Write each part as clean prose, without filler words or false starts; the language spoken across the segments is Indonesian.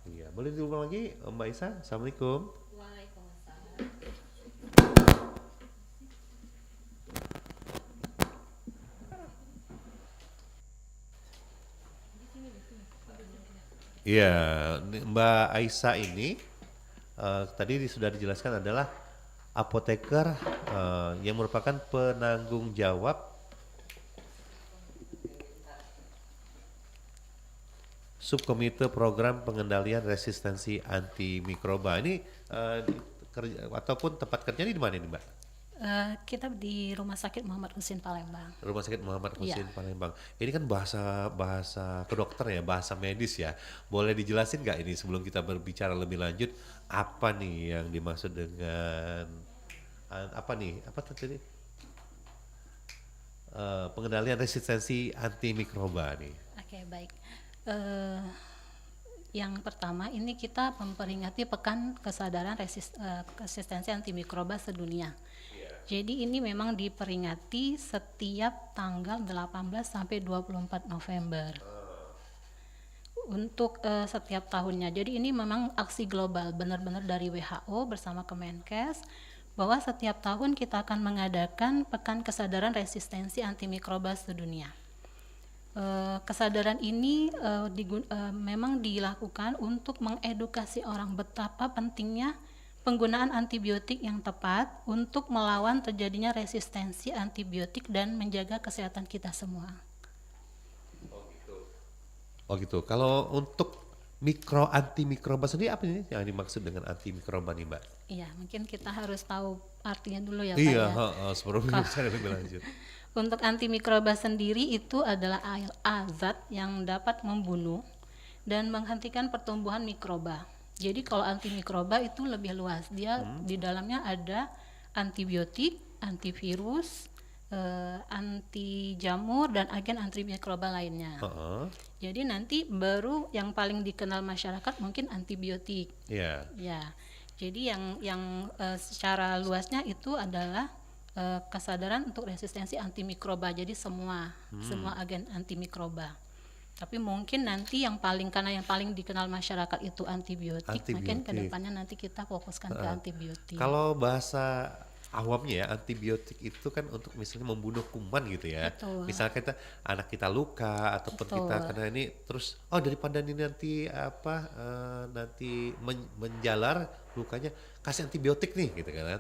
Iya, boleh diulang lagi Mbak Isa? Assalamualaikum. Waalaikumsalam. Iya, Mbak Aisyah ini tadi sudah dijelaskan adalah apoteker yang merupakan penanggung jawab subkomite program pengendalian resistensi antimikroba. Ini ataupun tempat kerjanya di mana ini, Mbak? Kita di Rumah Sakit Muhammad Husin Palembang. Rumah Sakit Muhammad Iya. Husin Palembang. Ini kan bahasa bahasa kedokter ya, bahasa medis ya. Boleh dijelasin nggak ini sebelum kita berbicara lebih lanjut apa nih yang dimaksud dengan apa nih? Apa tadi? Pengendalian resistensi antimikroba nih. Oke, baik. Eh, yang pertama ini kita memperingati Pekan Kesadaran Resistensi Antimikroba Sedunia. Jadi ini memang diperingati setiap tanggal 18 sampai 24 November. Untuk setiap tahunnya. Jadi ini memang aksi global benar-benar dari WHO bersama Kemenkes bahwa setiap tahun kita akan mengadakan Pekan Kesadaran Resistensi Antimikroba Sedunia. Kesadaran ini memang dilakukan untuk mengedukasi orang betapa pentingnya penggunaan antibiotik yang tepat untuk melawan terjadinya resistensi antibiotik dan menjaga kesehatan kita semua. Oh gitu. Kalau untuk antimikroba sendiri apa ini yang dimaksud dengan antimikroba nih, Mbak? Iya, mungkin kita harus tahu artinya dulu ya Pak Iya, ya. sebelum bicara lebih lanjut. Untuk antimikroba sendiri itu adalah zat yang dapat membunuh dan menghentikan pertumbuhan mikroba. Jadi kalau antimikroba itu lebih luas. Dia di dalamnya ada antibiotik, antivirus, anti jamur dan agen antimikroba lainnya. Jadi nanti baru yang paling dikenal masyarakat mungkin antibiotik. Iya. Ya. Jadi yang secara luasnya itu adalah kesadaran untuk resistensi antimikroba. Jadi semua agen antimikroba. Tapi mungkin nanti karena yang paling dikenal masyarakat itu antibiotik. Mungkin kedepannya nanti kita fokuskan ke antibiotik. Kalau bahasa awamnya ya, antibiotik itu kan untuk misalnya membunuh kuman gitu ya. Betul. Misalnya anak kita luka ataupun kita kena ini terus daripada ini nanti nanti menjalar lukanya, kasih antibiotik nih gitu kan.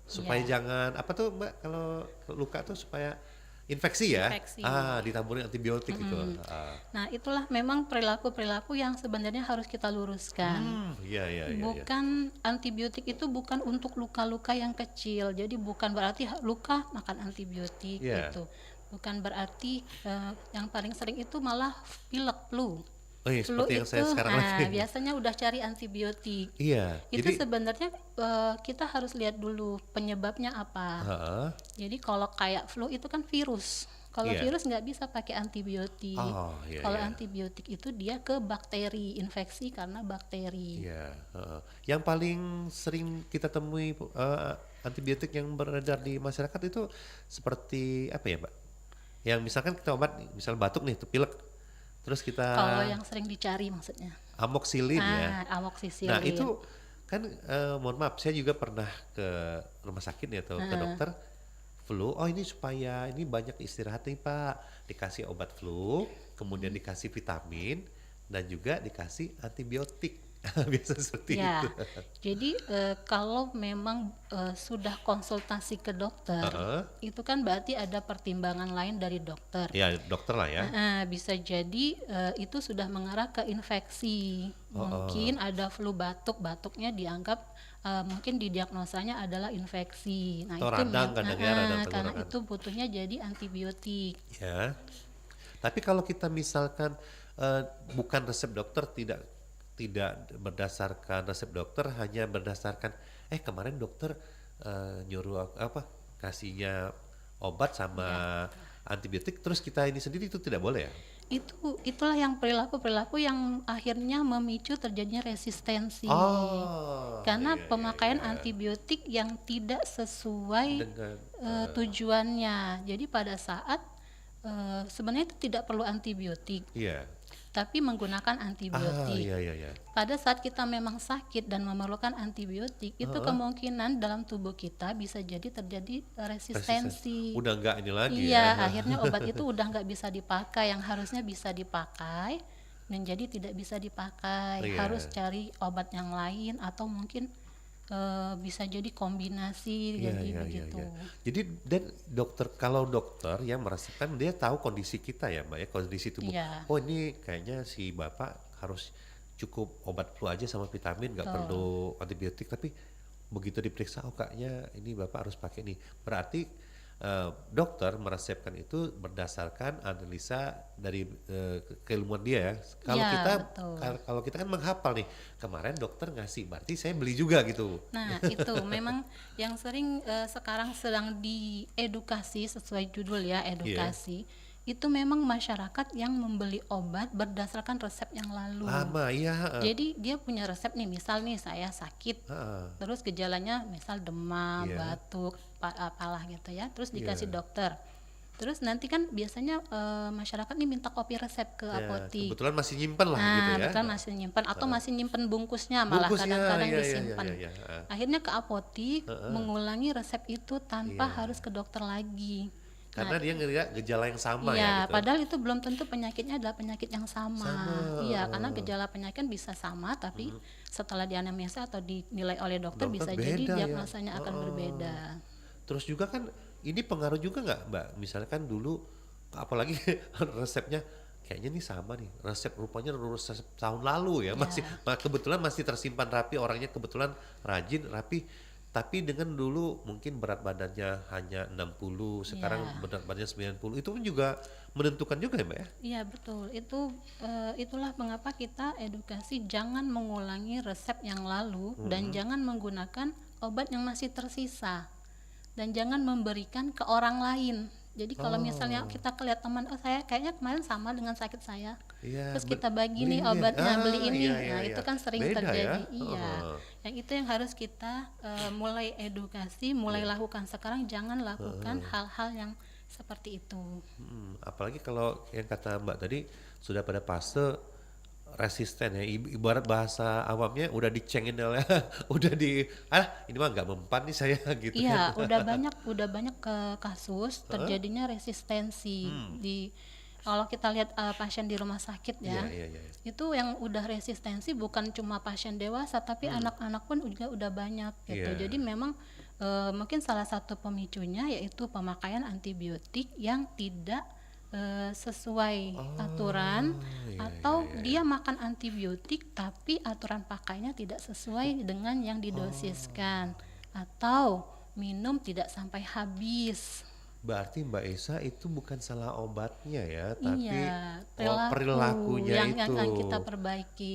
Supaya jangan apa tuh Mbak, kalau luka tuh supaya infeksi ya. Infeksi. Ditaburin antibiotik gitu. Nah, itulah memang perilaku-perilaku yang sebenarnya harus kita luruskan. Iya. Bukan antibiotik itu bukan untuk luka-luka yang kecil. Jadi bukan berarti luka makan antibiotik gitu. Bukan berarti yang paling sering itu malah pilek, flu. Oh iya, Flu seperti yang saya itu sekarang lagi. biasanya udah cari antibiotik. Iya. Itu Jadi sebenarnya kita harus lihat dulu penyebabnya apa. Jadi kalau kayak flu itu kan virus. Kalau virus nggak bisa pakai antibiotik. Kalau antibiotik itu dia ke bakteri, infeksi karena bakteri. Iya. Yang paling sering kita temui antibiotik yang beredar di masyarakat itu seperti apa ya, Mbak? Yang misalkan kita obat, misal batuk nih, tuh pilek, terus kita Kalau yang sering dicari maksudnya. amoxicillin ya. Amoxicillin. Nah itu kan mohon maaf, saya juga pernah ke rumah sakit ya atau ke dokter flu. Oh ini supaya ini banyak istirahat nih Pak, dikasih obat flu, kemudian dikasih vitamin dan juga dikasih antibiotik. Biasa seperti itu. Jadi kalau memang sudah konsultasi ke dokter, itu kan berarti ada pertimbangan lain dari dokter. Ya dokter lah ya. Bisa jadi itu sudah mengarah ke infeksi. Mungkin ada flu batuknya dianggap mungkin didiagnosanya adalah infeksi. Nah, atau itu radang kadang ya, radang karena tenggorokan. itu butuhnya jadi antibiotik. Ya. Tapi kalau kita misalkan bukan resep dokter, tidak berdasarkan resep dokter, hanya berdasarkan kemarin dokter nyuruh kasihnya obat sama antibiotik, terus kita ini sendiri itu tidak boleh ya? Itulah yang perilaku yang akhirnya memicu terjadinya resistensi. Karena pemakaian antibiotik yang tidak sesuai Dengan tujuannya. Jadi pada saat sebenarnya itu tidak perlu antibiotik. iya. tapi menggunakan antibiotik. Iya iya iya. Pada saat kita memang sakit dan memerlukan antibiotik, itu Heeh. kemungkinan dalam tubuh kita bisa jadi terjadi Resisten. resistensi. Udah nggak ini lagi ya. Iya, akhirnya obat itu udah nggak bisa dipakai, yang harusnya bisa dipakai menjadi tidak bisa dipakai. Harus Iya. cari obat yang lain atau mungkin bisa jadi kombinasi, Iya jadi iya iya begitu. iya. Jadi dan kalau dokter yang merasakan dia tahu kondisi kita ya Mbak ya, kondisi tubuh. Iya, Oh ini kayaknya si Bapak harus cukup obat flu aja sama vitamin, nggak betul. perlu antibiotik. Tapi begitu diperiksa, oh kayaknya ini Bapak harus pakai nih. Berarti dokter meresepkan itu berdasarkan analisa dari keilmuan dia ya. Kalau Iya, kita betul. kalau kita kan menghafal nih, kemarin dokter ngasih, berarti saya beli juga gitu. Nah, itu memang yang sering sekarang sedang diedukasi, sesuai judul ya, Iya. edukasi. Itu memang masyarakat yang membeli obat berdasarkan resep yang lalu. Lama, iya, heeh, Jadi dia punya resep nih, misal nih saya sakit, heeh, terus gejalanya misal demam, iya, batuk, apalah gitu ya, terus dikasih iya, dokter. Terus nanti kan biasanya masyarakat nih minta kopi resep ke ya, apotek. kebetulan masih nyimpen lah gitu Nah, ya, betul masih nyimpen atau masih nyimpen bungkusnya, malah bungkusnya, kadang-kadang iya iya iya disimpan. iya iya, heeh, Akhirnya ke apotek heeh, mengulangi resep itu tanpa iya, harus ke dokter lagi. Nah, karena dia ngeliat gejala yang sama ya iya, gitu, padahal itu belum tentu penyakitnya adalah penyakit yang sama, sama. Iya, karena heeh, gejala penyakit bisa sama, tapi mhm, setelah dianamnesa atau dinilai oleh dokter dokter bisa jadi beda ya, diagnosanya akan heeh, berbeda. terus juga kan ini pengaruh juga nggak Mbak, misalkan dulu apalagi resepnya kayaknya nih sama nih, resep rupanya resep tahun lalu ya, masih Ya, kebetulan masih tersimpan rapi, orangnya kebetulan rajin, rapi. Tapi dengan dulu mungkin berat badannya hanya 60, sekarang iya. berat badannya 90, itu pun juga menentukan juga ya Mbak ya? Iya betul, itulah mengapa kita edukasi jangan mengulangi resep yang lalu dan Mhm. jangan menggunakan obat yang masih tersisa dan jangan memberikan ke orang lain. Jadi kalau misalnya Oh, kita lihat teman, oh saya kayaknya kemarin sama dengan sakit saya, iya terus kita bagi beli nih ini, obatnya, beli iya ini, iya nah iya, itu kan sering beda ya? terjadi. Iya, Heeh, yang itu yang harus kita mulai edukasi, mulai iya, lakukan sekarang, jangan lakukan heeh, hal-hal yang seperti itu. apalagi kalau yang kata Mbak tadi sudah pada fase resisten ya, ibarat bahasa awamnya udah dicengin oleh udah ini mah nggak mempan nih saya gitu kan. Iya, udah banyak kasus Heeh, terjadinya resistensi mmm, di kalau kita lihat pasien di rumah sakit iya ya, iya iya, itu yang udah resistensi bukan cuma pasien dewasa tapi mmm, anak-anak pun juga udah banyak gitu. iya, Jadi memang mungkin salah satu pemicunya yaitu pemakaian antibiotik yang tidak sesuai aturan oh, iya iya atau iya iya, dia makan antibiotik tapi aturan pakainya tidak sesuai dengan yang oh. didosiskan atau minum tidak sampai habis. Berarti Mbak Esa itu bukan salah obatnya ya, Iya, tapi perilaku perilakunya yang itu. kita perbaiki.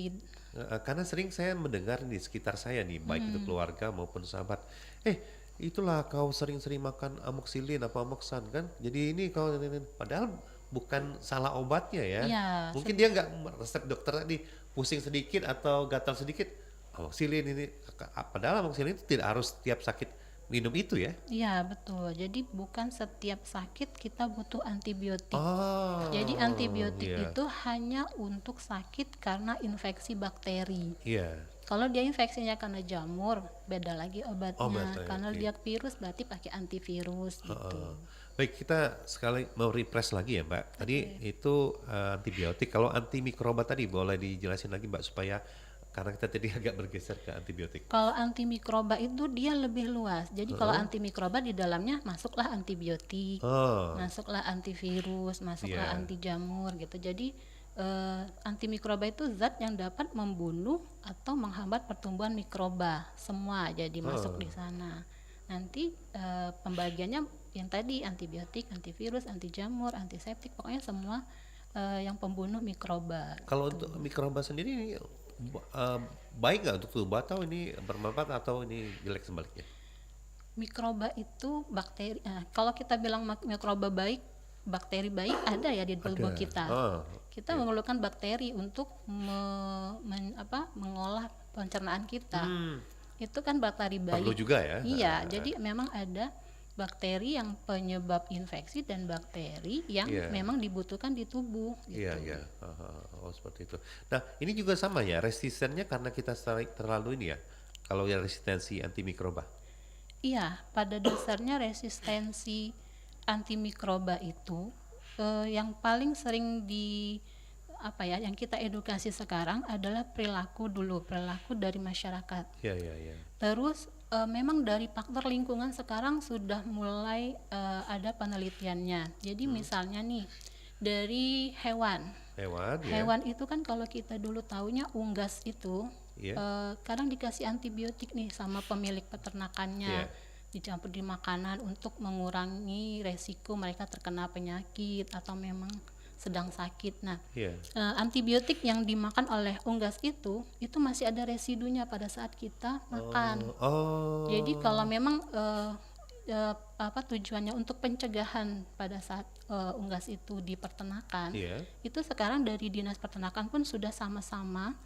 Karena sering saya mendengar di sekitar saya nih, baik itu Hmm, keluarga maupun sahabat, eh itulah kau sering-sering makan amoxicillin apa amoxan kan, jadi ini kau ini." Padahal bukan salah obatnya ya. iya, Mungkin dia nggak resep dokter tadi pusing sedikit atau gatal sedikit, amoxicillin ini. Padahal amoxicillin itu tidak harus tiap sakit minum itu ya. iya betul. Jadi bukan setiap sakit kita butuh antibiotik. Jadi Oh, antibiotik iya, itu hanya untuk sakit karena infeksi bakteri. iya. Kalau dia infeksinya karena jamur, beda lagi Oh, obatnya. betul, Karena oke. dia virus berarti pakai antivirus gitu. Heeh. Baik, kita sekali mau refresh lagi ya, Mbak. Tadi Oke. itu antibiotik. Kalau antimikroba tadi boleh dijelasin lagi, Mbak, supaya karena kita tadi agak bergeser ke antibiotik. Kalau antimikroba itu dia lebih luas. Jadi kalau Heeh. antimikroba di dalamnya masuklah antibiotik, Oh, masuklah antivirus, masuklah iya. anti jamur gitu. Jadi antimikroba itu zat yang dapat membunuh atau menghambat pertumbuhan mikroba. Semua jadi masuk di Oh. sana. Nanti pembagiannya yang tadi antibiotik, antivirus, anti jamur, antiseptik, pokoknya semua yang pembunuh mikroba Kalau gitu. untuk mikroba sendiri ini baik nggak untuk tubuh atau ini bermanfaat atau ini jelek sebaliknya? Mikroba itu bakteri. Nah, kalau kita bilang mikroba baik, bakteri baik ada ya di tubuh Ada. kita. Oh, Kita oke. memerlukan bakteri untuk mengolah pencernaan kita. Hmm, Itu kan bakteri perlu baik. juga ya. Iya, jadi memang ada bakteri yang penyebab infeksi dan bakteri yang Iya, memang dibutuhkan di tubuh iya, gitu. iya. Oh, seperti itu. Nah, ini juga sama ya, resistennya karena kita terlalu ini ya. Kalau yang resistensi antimikroba. Iya, pada dasarnya resistensi antimikroba itu yang paling sering di apa ya, yang kita edukasi sekarang adalah perilaku dulu, perilaku dari masyarakat. Iya, iya, iya. Terus memang dari faktor lingkungan sekarang sudah mulai ada penelitiannya. Jadi misalnya nih dari hewan. Hewan ya. Hewan itu kan kalau kita dulu taunya unggas itu Iya. kadang dikasih antibiotik nih sama pemilik peternakannya, Iya. dicampur di makanan untuk mengurangi resiko mereka terkena penyakit atau memang sedang sakit. Nah, Iya. antibiotik yang dimakan oleh unggas itu masih ada residunya pada saat kita makan. Jadi Oh. kalau memang tujuannya untuk pencegahan pada saat unggas itu di peternakan, Iya. itu sekarang dari dinas peternakan pun sudah sama-sama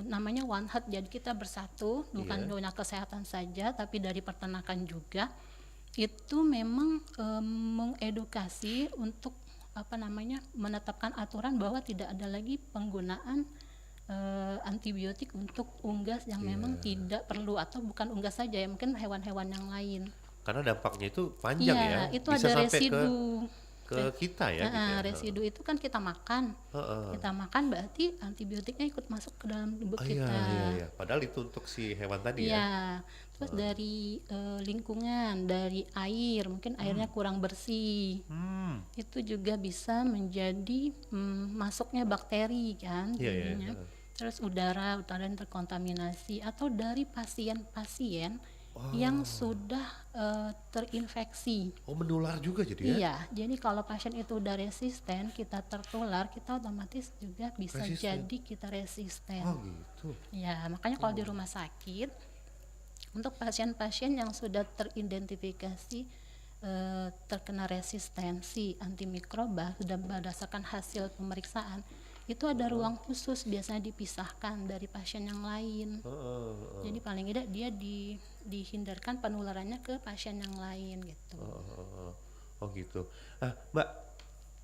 namanya One Health. Jadi kita bersatu, bukan Iya. dunia kesehatan saja, tapi dari peternakan juga. Itu memang mengedukasi untuk menetapkan aturan bahwa tidak ada lagi penggunaan antibiotik untuk unggas yang memang tidak perlu, atau bukan unggas saja ya, mungkin hewan-hewan yang lain. Karena dampaknya itu panjang ya, Iya, itu bisa ada sampai residu. ke kita ya gitu ya. Residu itu kan kita makan. Heeh. Kita makan berarti antibiotiknya ikut masuk ke dalam tubuh Oh iya, kita. iya, iya. Padahal itu untuk si hewan tadi ya. Iya. Terus dari lingkungan, dari air, mungkin airnya kurang bersih. Hmm. Itu juga bisa menjadi masuknya bakteri kan Iya, iya. jadinya. Terus udara yang terkontaminasi, atau dari pasien-pasien yang sudah terinfeksi. Oh, menular juga jadi ya? Iya, jadi kalau pasien itu udah resisten, kita tertular, kita otomatis juga bisa Resisten. jadi kita resisten. Oh gitu. Ya, makanya kalau di rumah sakit, untuk pasien-pasien yang sudah teridentifikasi terkena resistensi antimikroba, sudah berdasarkan hasil pemeriksaan, itu ada ruang khusus biasanya dipisahkan dari pasien yang lain. Jadi paling tidak dia dihindarkan penularannya ke pasien yang lain gitu. Oh gitu. Mbak,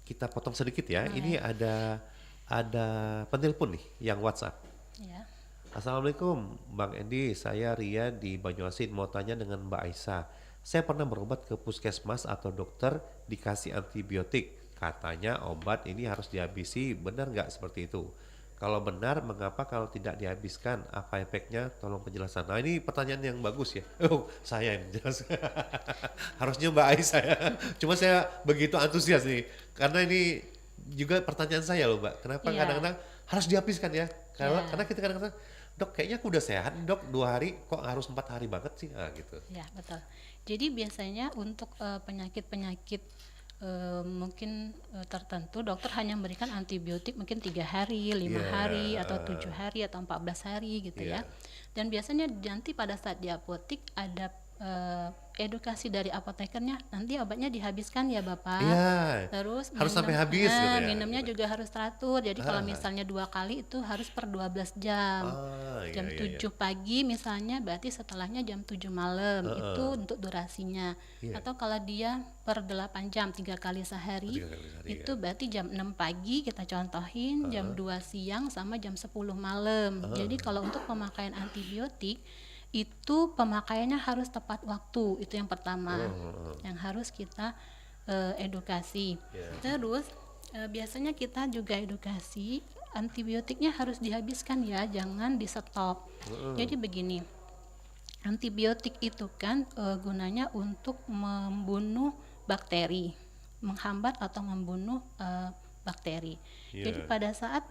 kita potong sedikit ya. Ini ada penelpon nih yang WhatsApp. Ya. Assalamualaikum Bang Endi, saya Ria di Banyuasin, mau tanya dengan Mbak Aisyah. Saya pernah berobat ke puskesmas atau dokter dikasih antibiotik. Katanya obat ini harus dihabisi, benar nggak seperti itu? Kalau benar, mengapa kalau tidak dihabiskan? Apa efeknya? Tolong penjelasan. Nah ini pertanyaan yang bagus ya. Oh, saya yang jelas. Harusnya Mbak Aisyah ya. Cuma saya begitu antusias nih. Karena ini juga pertanyaan saya loh Mbak. Kenapa Iya. kadang-kadang harus dihabiskan ya? Karena, Iya. karena kita kadang-kadang, dok kayaknya aku udah sehat dok 2 hari, kok harus 4 hari banget sih? Gitu. Ya, betul. Jadi biasanya untuk penyakit-penyakit mungkin tertentu, dokter hanya memberikan antibiotik mungkin 3 hari, 5 Iya, hari, atau 7 hari, atau 14 hari gitu Iya. ya. Dan biasanya nanti pada saat di apotik ada edukasi dari apotekernya, nanti obatnya dihabiskan ya Bapak. Iya. Terus Harus sampai habis gitu ya, minumnya gitu. juga harus teratur. Jadi kalau misalnya 2 kali itu harus per 12 jam. Iya, Jam iya, 7 pagi misalnya, berarti setelahnya jam 7 malam. Itu untuk durasinya. Iya. Atau kalau dia per 8 jam 3 kali sehari, 3 kali sehari, itu berarti jam 6 pagi kita contohin, jam 2 siang sama jam 10 malam. Jadi kalau untuk pemakaian antibiotik itu pemakaiannya harus tepat waktu, itu yang pertama yang harus kita edukasi. Terus biasanya kita juga edukasi antibiotiknya harus dihabiskan ya, jangan di stop. Jadi begini, antibiotik itu kan gunanya untuk membunuh bakteri, menghambat atau membunuh bakteri. Jadi pada saat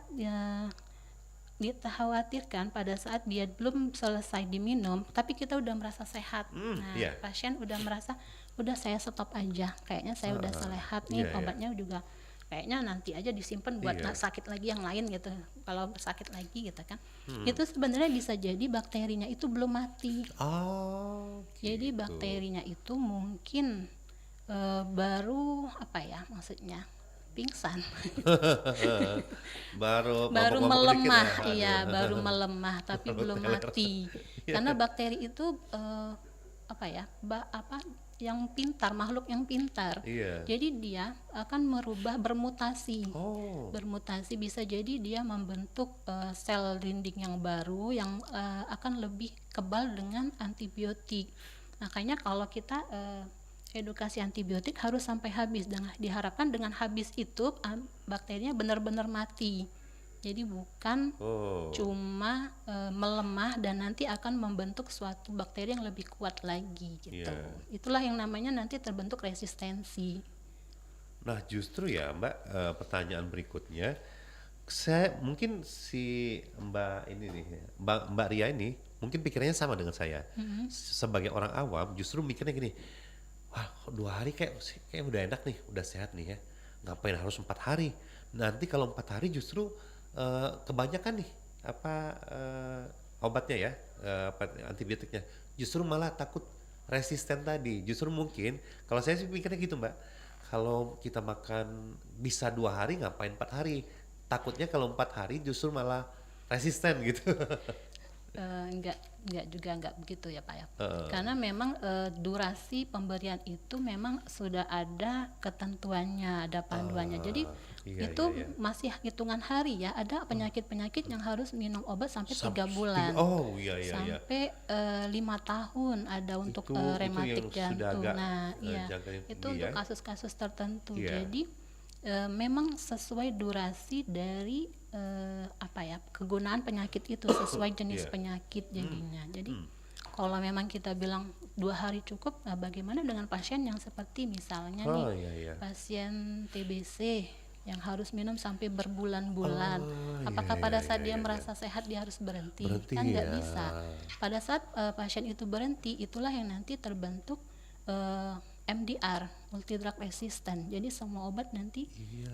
dikhawatirkan pada saat dia belum selesai diminum, tapi kita udah merasa sehat. Nah, pasien udah merasa, udah saya stop aja, kayaknya saya udah sehat nih, obatnya juga kayaknya nanti aja disimpan buat sakit lagi yang lain gitu. Kalau sakit lagi gitu kan, itu sebenarnya bisa jadi bakterinya itu belum mati. Jadi bakterinya itu mungkin baru maksudnya pingsan. baru melemah, baru melemah tapi belum mati. Karena bakteri itu yang pintar, makhluk yang pintar. Iya. Jadi dia akan merubah, bermutasi. Oh. Bermutasi bisa jadi dia membentuk sel dinding yang baru yang akan lebih kebal dengan antibiotik. Makanya kalau kita edukasi antibiotik harus sampai habis, dan diharapkan dengan habis itu bakterinya benar-benar mati. Jadi bukan cuma melemah dan nanti akan membentuk suatu bakteri yang lebih kuat lagi gitu. Itulah yang namanya nanti terbentuk resistensi. Nah justru ya Mbak, pertanyaan berikutnya, saya mungkin si Mbak ini nih, Mbak Ria ini mungkin pikirannya sama dengan saya. Sebagai orang awam justru mikirnya gini, wah 2 hari kayak udah enak nih, udah sehat nih ya, ngapain harus 4 hari? Nanti kalau 4 hari justru kebanyakan nih obatnya ya, antibiotiknya, justru malah takut resisten tadi. Justru mungkin kalau saya sih pikirnya gitu Mbak, kalau kita makan bisa 2 hari ngapain 4 hari, takutnya kalau 4 hari justru malah resisten gitu. Enggak juga, enggak begitu ya Pak ya. Karena memang durasi pemberian itu memang sudah ada ketentuannya, ada panduannya. Jadi itu masih hitungan hari ya. Ada penyakit-penyakit yang harus minum obat sampai 3 bulan. Sampai 5 tahun ada untuk rematik jantung. Nah, itu untuk kasus-kasus tertentu. Jadi memang sesuai durasi dari kegunaan penyakit itu, sesuai jenis penyakit jadinya. Jadi kalau memang kita bilang 2 hari cukup, bagaimana dengan pasien yang seperti misalnya pasien TBC yang harus minum sampai berbulan-bulan? Apakah pada saat dia merasa sehat dia harus berhenti? Kan nggak bisa. Pada saat pasien itu berhenti, itulah yang nanti terbentuk MDR, multi drug resistant. Jadi semua obat nanti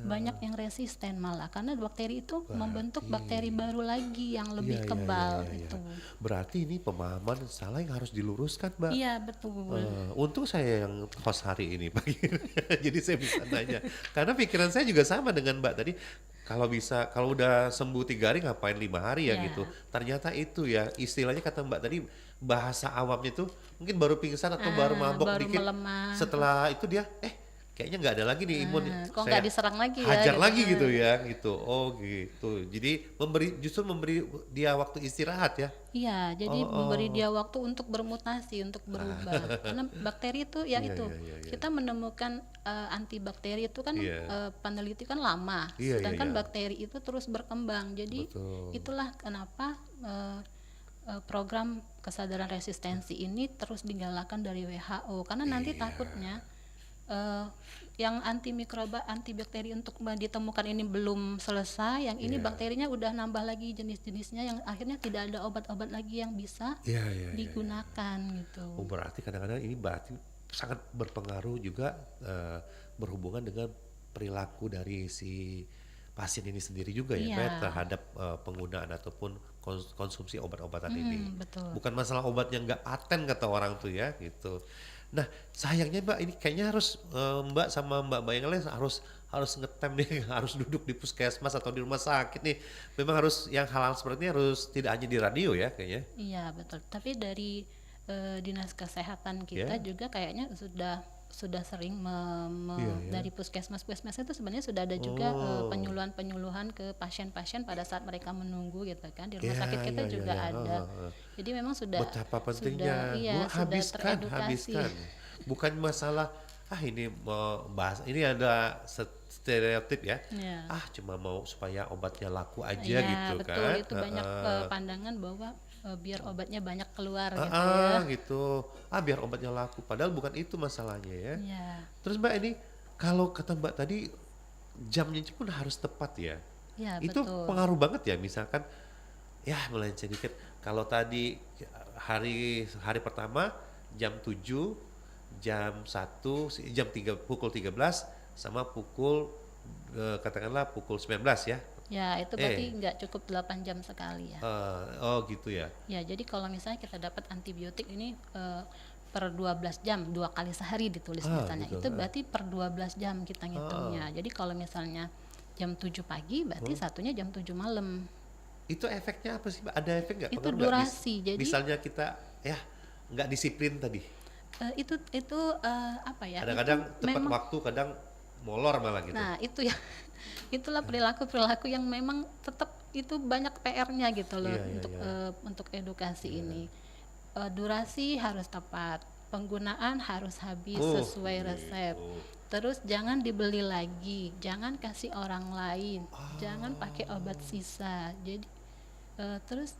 banyak yang resisten malah, karena bakteri itu membentuk bakteri baru lagi yang lebih kebal itu. Berarti ini pemahaman salah yang harus diluruskan Mbak. Iya betul. Untung saya yang host hari ini pagi. Jadi saya bisa nanya. Karena pikiran saya juga sama dengan Mbak tadi. Kalau udah sembuh 3 hari ngapain 5 hari ya gitu. Ternyata itu ya istilahnya kata Mbak tadi, bahasa awamnya itu mungkin baru pingsan atau baru mabok baru dikit. Melemah. Setelah itu dia kayaknya nggak ada lagi nih imun. Kok nggak diserang lagi ya? Hajar lagi gitu ya gitu. Oh gitu. Jadi justru memberi dia waktu istirahat ya. Iya, jadi memberi dia waktu untuk bermutasi, untuk berubah. Karena bakteri itu kita menemukan antibakteri itu kan peneliti kan lama. Sedangkan bakteri itu terus berkembang. Jadi itulah kenapa program kesadaran resistensi ini terus digalakan dari WHO, karena nanti takutnya yang antibakteri untuk ditemukan ini belum selesai, yang ini bakterinya udah nambah lagi jenis-jenisnya yang akhirnya tidak ada obat-obat lagi yang bisa digunakan gitu. Oh, berarti kadang-kadang ini sangat berpengaruh juga berhubungan dengan perilaku dari si pasien ini sendiri juga ya, terhadap penggunaan ataupun konsumsi obat-obatan ini. Betul. Bukan masalah obat yang nggak paten kata orang tuh ya gitu. Nah sayangnya Mbak, ini kayaknya harus Mbak sama Mbak yang lain harus ngetem nih, harus duduk di puskesmas atau di rumah sakit nih. Memang harus yang hal-hal seperti ini harus tidak hanya di radio ya kayaknya. Iya betul. Tapi dari dinas kesehatan kita juga kayaknya sudah sering dari puskesmas itu sebenarnya sudah ada juga penyuluhan ke pasien-pasien pada saat mereka menunggu gitu kan, di rumah sakit kita juga ada. Jadi memang sudah betapa pentingnya habiskan bukan masalah ini mau bahas ini ada stereotip ya, cuma mau supaya obatnya laku aja gitu betul, kan. Itu banyak pandangan bahwa biar obatnya banyak keluar gitu biar obatnya laku, padahal bukan itu masalahnya ya. Terus Mbak, ini kalau kata Mbak tadi jamnya pun harus tepat ya, itu betul. Pengaruh banget ya, misalkan melenceng dikit, kalau tadi hari pertama jam 7, jam 1, jam 3, pukul 13 sama pukul katakanlah pukul 19 ya. Ya itu berarti nggak cukup 8 jam sekali ya. Gitu ya. Ya jadi kalau misalnya kita dapat antibiotik ini per 12 jam, 2 kali sehari ditulis misalnya, itu berarti per 12 jam kita ngitungnya. Jadi kalau misalnya jam 7 pagi berarti satunya jam 7 malam. Itu efeknya apa sih Mbak? Ada efek nggak? Itu durasi. Jadi misalnya kita nggak disiplin tadi. apa ya, itu Kadang-kadang tepat memang. waktu, kadang molor malah gitu. Nah, itu ya, itulah perilaku-perilaku yang memang tetap itu banyak PR-nya gitu loh Iya, iya, iya. untuk edukasi Iya. ini. Durasi harus tepat, penggunaan harus habis Oh, sesuai resep. gitu. Terus jangan dibeli lagi, jangan kasih orang lain, jangan pakai obat Oh, sisa. Jadi terus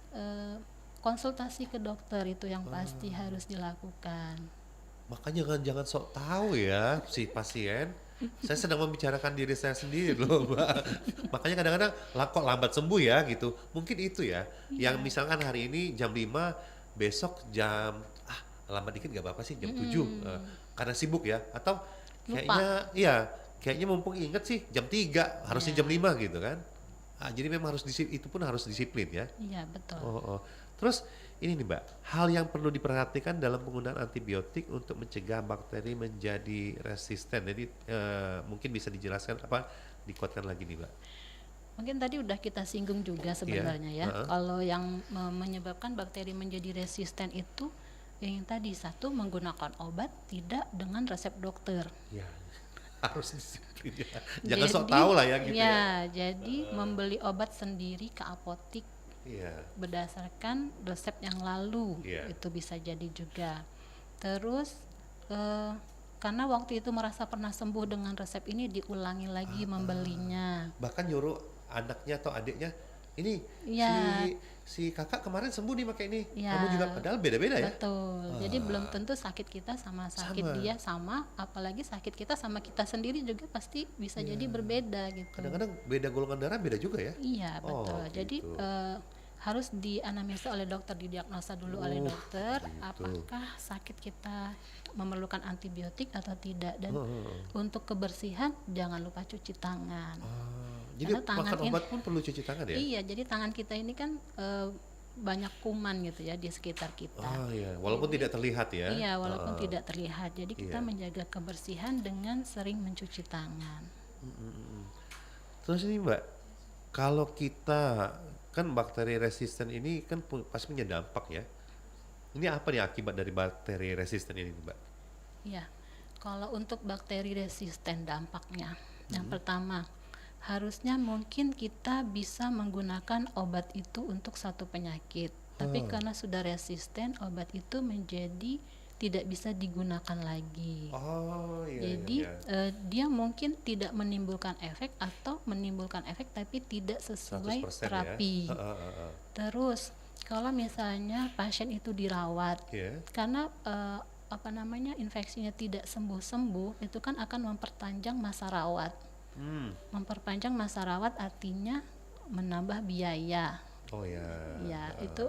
konsultasi ke dokter itu yang pasti ah. harus dilakukan. Makanya jangan sok tahu ya si pasien. Saya sedang membicarakan diri saya sendiri loh, Mbak. Makanya kadang-kadang lah kok lambat sembuh ya gitu. Mungkin itu ya. Yang Iya. misalkan hari ini jam 5, besok jam lambat dikit gak apa-apa sih jam 7 Mm-mm. karena sibuk ya. Atau Lupa. kayaknya iya, kayaknya mumpung inget sih jam 3 harusnya jam Iya. 5 gitu kan. Jadi memang itu pun harus disiplin ya. Iya, betul. Oh, oh. Terus ini nih Mbak, hal yang perlu diperhatikan dalam penggunaan antibiotik untuk mencegah bakteri menjadi resisten. Jadi mungkin bisa dijelaskan apa, dikuatkan lagi nih Mbak. Mungkin tadi udah kita singgung juga Iya, sebenarnya ya. heeh. Kalau yang menyebabkan bakteri menjadi resisten itu yang tadi, satu, menggunakan obat tidak dengan resep dokter. Ya, harus disiplin ya. Jangan sok Jadi tahu lah ya gitu ya. jadi membeli obat sendiri ke apotik Iya, berdasarkan resep yang lalu iya. itu bisa jadi juga. Terus eh, karena waktu itu merasa pernah sembuh dengan resep ini, diulangi lagi membelinya. Bahkan nyuruh anaknya atau adiknya, ini si Ya, si kakak kemarin sembuh nih pakai ini. Kamu juga ya, padahal beda-beda ya. betul. Jadi belum Ah, tentu sakit kita sama sakit sama. dia sama, apalagi sakit kita sama kita sendiri juga pasti bisa jadi Iya. berbeda gitu. Kadang-kadang beda golongan darah beda juga ya. Iya, betul. Oh, Jadi gitu. harus dianamnesa oleh dokter, didiagnosa dulu oleh Oh, dokter gitu. apakah sakit kita memerlukan antibiotik atau tidak, dan Heeh. untuk kebersihan jangan lupa cuci tangan. Jadi Karena tangan makan ini obat pun perlu cuci tangan ya? iya, jadi tangan kita ini kan banyak kuman gitu ya di sekitar kita. Oh iya, walaupun Jadi tidak terlihat ya. iya, walaupun Heeh. tidak terlihat. Jadi kita Iya. menjaga kebersihan dengan sering mencuci tangan. Terus ini Mbak, kalau kita kan bakteri resisten ini kan pasti punya dampak ya. Ini apa nih akibat dari bakteri resisten ini Mbak? Iya. Kalau untuk bakteri resisten dampaknya, yang pertama, harusnya mungkin kita bisa menggunakan obat itu untuk satu penyakit. Tapi Oh, karena sudah resisten, obat itu menjadi tidak bisa digunakan lagi. oh iya iya Jadi iya. dia mungkin tidak menimbulkan efek atau menimbulkan efek tapi tidak sesuai 100% ya. terapi. Heeh, heeh. Terus kalau misalnya pasien itu dirawat Iya. karena apa namanya, infeksinya tidak sembuh-sembuh, itu kan akan memperpanjang masa rawat. Hmm. Memperpanjang masa rawat artinya menambah biaya. Oh ya. Ya, Heeh. itu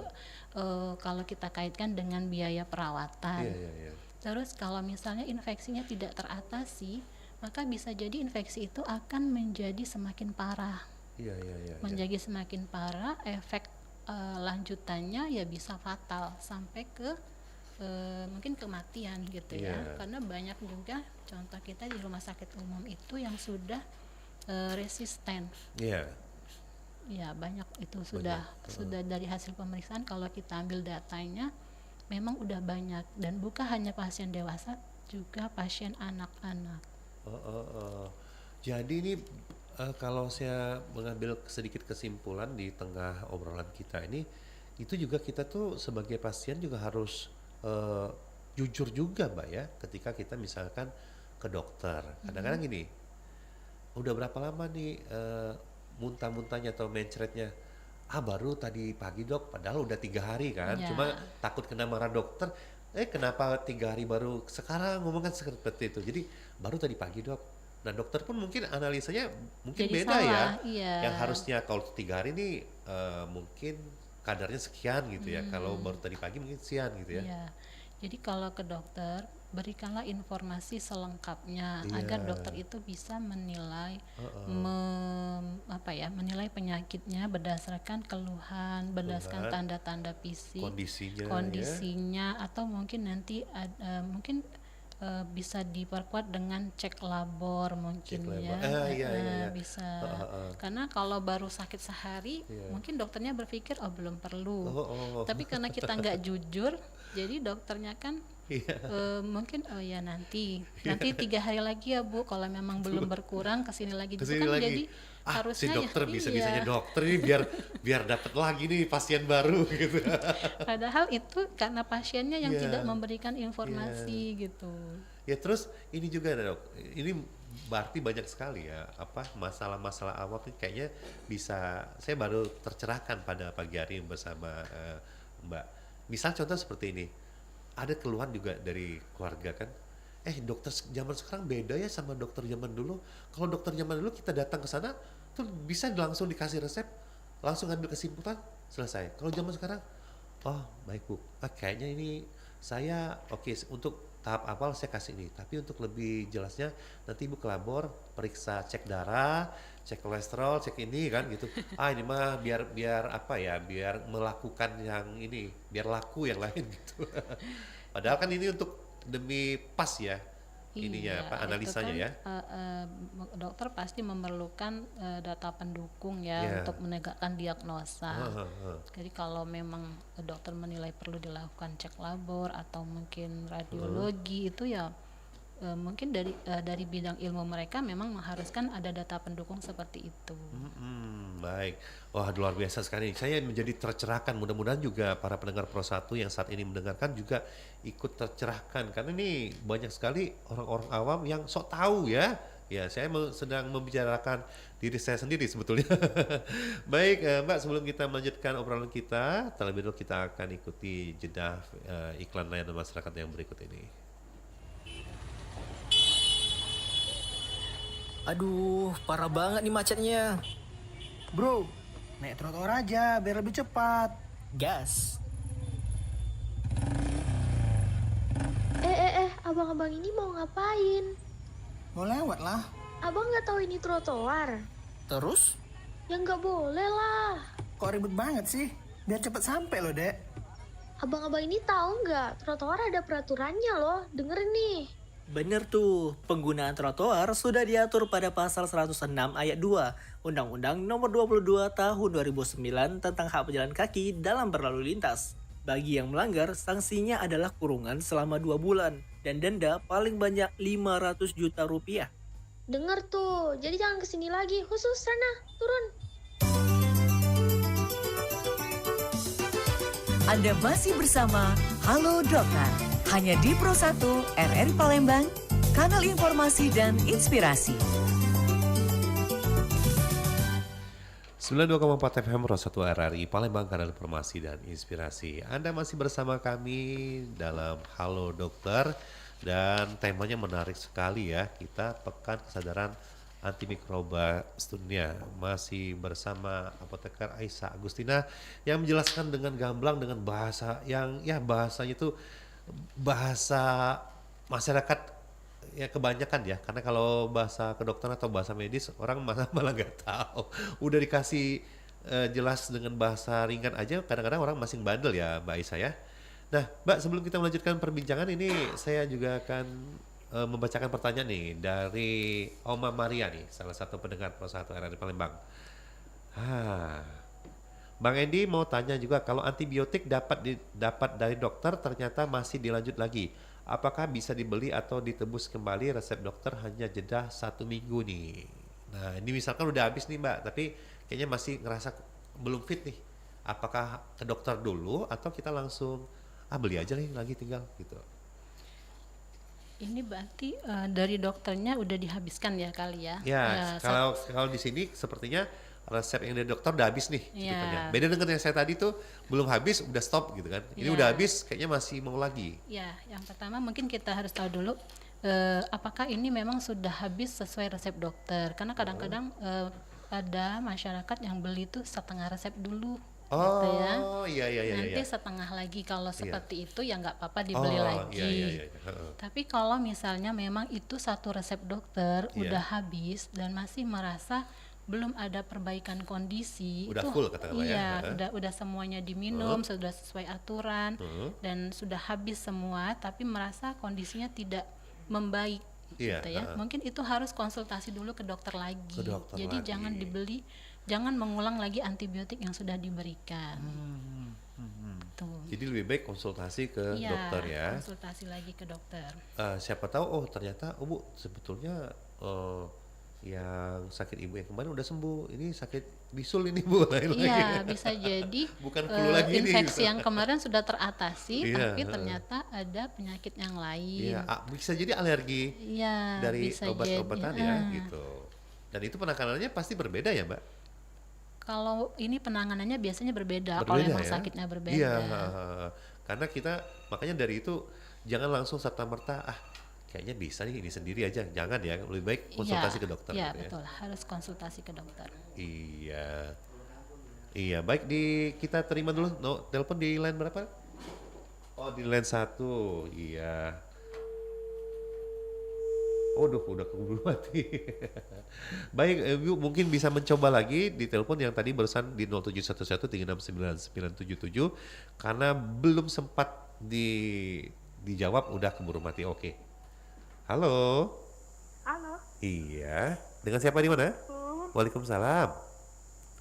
kalau kita kaitkan dengan biaya perawatan. Iya iya iya. Terus kalau misalnya infeksinya tidak teratasi, maka bisa jadi infeksi itu akan menjadi semakin parah. Iya iya iya iya. Menjadi semakin parah, efek lanjutannya ya bisa fatal sampai ke mungkin kematian gitu ya. Iya. Karena banyak juga contoh kita di rumah sakit umum itu yang sudah resisten. Iya. Ya, banyak itu Banyak. sudah dari hasil pemeriksaan kalau kita ambil datanya memang udah banyak, dan bukan hanya pasien dewasa, juga pasien anak-anak. Jadi ini kalau saya mengambil sedikit kesimpulan di tengah obrolan kita ini, itu juga kita tuh sebagai pasien juga harus eh, jujur juga Mbak ya, ketika kita misalkan ke dokter. Kadang-kadang gini, udah berapa lama nih muntah-muntahnya atau mencretnya? Baru tadi pagi dok, padahal udah 3 hari kan. Cuma Ya, takut kena marah dokter. Kenapa 3 hari baru sekarang ngomong kan seperti itu. Jadi baru tadi pagi dok. Nah dokter pun mungkin analisanya mungkin jadi beda ya. salah, iya. Yang harusnya kalau 3 hari ini mungkin kadarnya sekian gitu ya. Kalau baru tadi pagi mungkin sekian gitu ya. Iya. Jadi kalau ke dokter, berikanlah informasi selengkapnya agar Iya. dokter itu bisa menilai Heeh. menilai penyakitnya berdasarkan keluhan, berdasarkan Keluhan, tanda-tanda fisik, kondisinya ya. kondisinya, atau mungkin nanti mungkin bisa diperkuat dengan cek labor Cek mungkin labor. ya. Iya iya iya. Bisa. Heeh, heeh. Karena kalau baru sakit sehari, Iya. mungkin dokternya berpikir oh belum perlu. Oh, oh. Tapi karena kita nggak jujur, jadi dokternya kan Iya, Mungkin oh ya nanti 3 hari lagi ya Bu, kalau memang belum berkurang kesini lagi ke gitu sini kan, lagi. jadi Ah, si harusnya ya dokter iya. bisa-bisanya dokter ini biar biar dapat lagi nih pasien baru gitu. Padahal itu karena pasiennya yang tidak Iya, memberikan iya. informasi gitu. Ya terus ini juga Dok, ini berarti banyak sekali ya apa masalah-masalah awam ini kayaknya bisa saya baru tercerahkan pada pagi hari ini bersama Mbak. Misal contoh seperti ini, ada keluhan juga dari keluarga kan, dokter zaman sekarang beda ya sama dokter zaman dulu. Kalau dokter zaman dulu kita datang ke sana tuh bisa langsung dikasih resep, langsung ambil kesimpulan, selesai. Kalau zaman sekarang, oh baik Bu, kayaknya ini saya oke untuk tahap awal saya kasih ini, tapi untuk lebih jelasnya nanti Ibu ke labor, periksa cek darah, cek kolesterol, cek ini kan gitu. Ah ini mah biar biar apa ya, biar melakukan yang ini, biar laku yang lain gitu. Padahal kan ini untuk demi pas ya, ininya Iya, apa itu analisanya kan ya. dokter pasti memerlukan data pendukung ya Ya. untuk menegakkan diagnosa. Heeh, heeh, Jadi kalau memang dokter menilai perlu dilakukan cek labor atau mungkin heeh. radiologi itu ya mungkin dari bidang ilmu mereka memang mengharuskan ada data pendukung seperti itu. Baik. Wah, luar biasa sekali. Saya menjadi tercerahkan. Mudah-mudahan juga para pendengar Pro 1 yang saat ini mendengarkan juga ikut tercerahkan. Karena ini banyak sekali orang-orang awam yang sok tahu ya. Ya, saya sedang membicarakan diri saya sendiri sebetulnya. Baik, Mbak, sebelum kita melanjutkan obrolan kita, terlebih dahulu kita akan ikuti jeda iklan layanan masyarakat yang berikut ini. Aduh, parah banget nih macetnya. Bro, naik trotoar aja biar lebih cepat. Gas. Abang-abang ini mau ngapain? Mau lewat lah. Abang nggak tahu ini trotoar? Terus? Ya nggak boleh lah. Kok ribet banget sih? Biar cepet sampai loh, Dek. Abang-abang ini tahu nggak? Trotoar ada peraturannya loh. Dengerin nih. Bener tuh, penggunaan trotoar sudah diatur pada pasal 106 ayat 2 Undang-Undang Nomor 22 Tahun 2009 tentang hak pejalan kaki dalam berlalu lintas. Bagi yang melanggar, sanksinya adalah kurungan selama 2 bulan dan denda paling banyak 500 juta rupiah. Denger tuh. Jadi jangan kesini lagi. Khusus sana. Turun. Anda masih bersama Halo Dokter, hanya di Pro 1 RRI Palembang, kanal informasi dan inspirasi. 92,4 FM Pro 1 RRI Palembang, kanal informasi dan inspirasi. Anda masih bersama kami dalam Halo Dokter dan temanya menarik sekali ya. Kita pekan kesadaran antimikroba sedunia, masih bersama apoteker Aisyah Agustina yang menjelaskan dengan gamblang dengan bahasa yang ya bahasanya itu bahasa masyarakat ya kebanyakan ya, karena kalau bahasa kedokteran atau bahasa medis orang malah malah nggak tahu. Udah dikasih jelas dengan bahasa ringan aja kadang-kadang orang masih bandel ya Mbak Aisyah ya. Nah Mbak, sebelum kita melanjutkan perbincangan ini saya juga akan membacakan pertanyaan nih dari Oma Maria nih, salah satu pendengar Pro 1 RRI Palembang. Ah, Bang Endi mau tanya juga, kalau antibiotik dapat dari dokter ternyata masih dilanjut lagi. Apakah bisa dibeli atau ditebus kembali resep dokter hanya jeda 1 minggu nih? Nah ini misalkan udah habis nih Mbak, tapi kayaknya masih ngerasa belum fit nih. Apakah ke dokter dulu atau kita langsung beli aja nih lagi tinggal gitu? Ini berarti dari dokternya udah dihabiskan ya kali ya? Ya, kalau di sini sepertinya resep yang dari dokter udah habis nih ceritanya. Ya, Beda dengan yang saya tadi tuh belum habis udah stop gitu kan. Ini udah ya, habis kayaknya masih mau lagi. ya. Yang pertama mungkin kita harus tahu dulu apakah ini memang sudah habis sesuai resep dokter. Karena kadang-kadang ada masyarakat yang beli tuh setengah resep dulu, gitu ya. Oh, iya iya iya Nanti iya. setengah lagi, kalau Iya. seperti itu ya nggak apa-apa Oh, dibeli iya lagi. iya iya. Heeh. Tapi kalau misalnya memang itu satu resep dokter Iya. udah habis dan masih merasa belum ada perbaikan kondisi, Udah itu full katakanlah ya. iya Heeh. udah semuanya diminum, sudah sesuai aturan Heeh. dan sudah habis semua, tapi merasa kondisinya tidak membaik, Iya, gitu ya. heeh. Mungkin itu harus konsultasi dulu ke dokter lagi. Ke dokter Jadi lagi. jangan dibeli, jangan mengulang lagi antibiotik yang sudah diberikan. Tuh. Jadi lebih baik konsultasi ke Iya, dokter ya. konsultasi lagi ke dokter. Siapa tahu oh ternyata Bu sebetulnya yang sakit ibu yang kemarin udah sembuh. Ini sakit bisul ini Bu lain lagi. Iya, bisa jadi Bukan flu lagi nih. infeksi yang kemarin sudah teratasi, Iya, tapi ternyata ada penyakit yang lain. Iya, bisa jadi alergi Iya, dari bisa obat-obatan jadi. ya gitu. Dan itu penanganannya pasti berbeda ya Mbak? Kalau ini penanganannya biasanya berbeda, kalau Berbeda emang ya? sakitnya berbeda. Iya, karena kita makanya dari itu jangan langsung serta-merta kayaknya bisa nih ini sendiri aja. Jangan ya, lebih baik konsultasi ke dokter Iya, gitu ya. betul, harus konsultasi ke dokter. Iya. Iya, baik kita terima dulu telepon di line berapa? Oh, di line 1. Iya. Udah keburu mati. Baik, Ibu mungkin bisa mencoba lagi di telepon yang tadi barusan di 0711369977 karena belum sempat dijawab udah keburu mati. Oke. Halo. Halo, Iya. Dengan siapa di mana? Waalaikumsalam.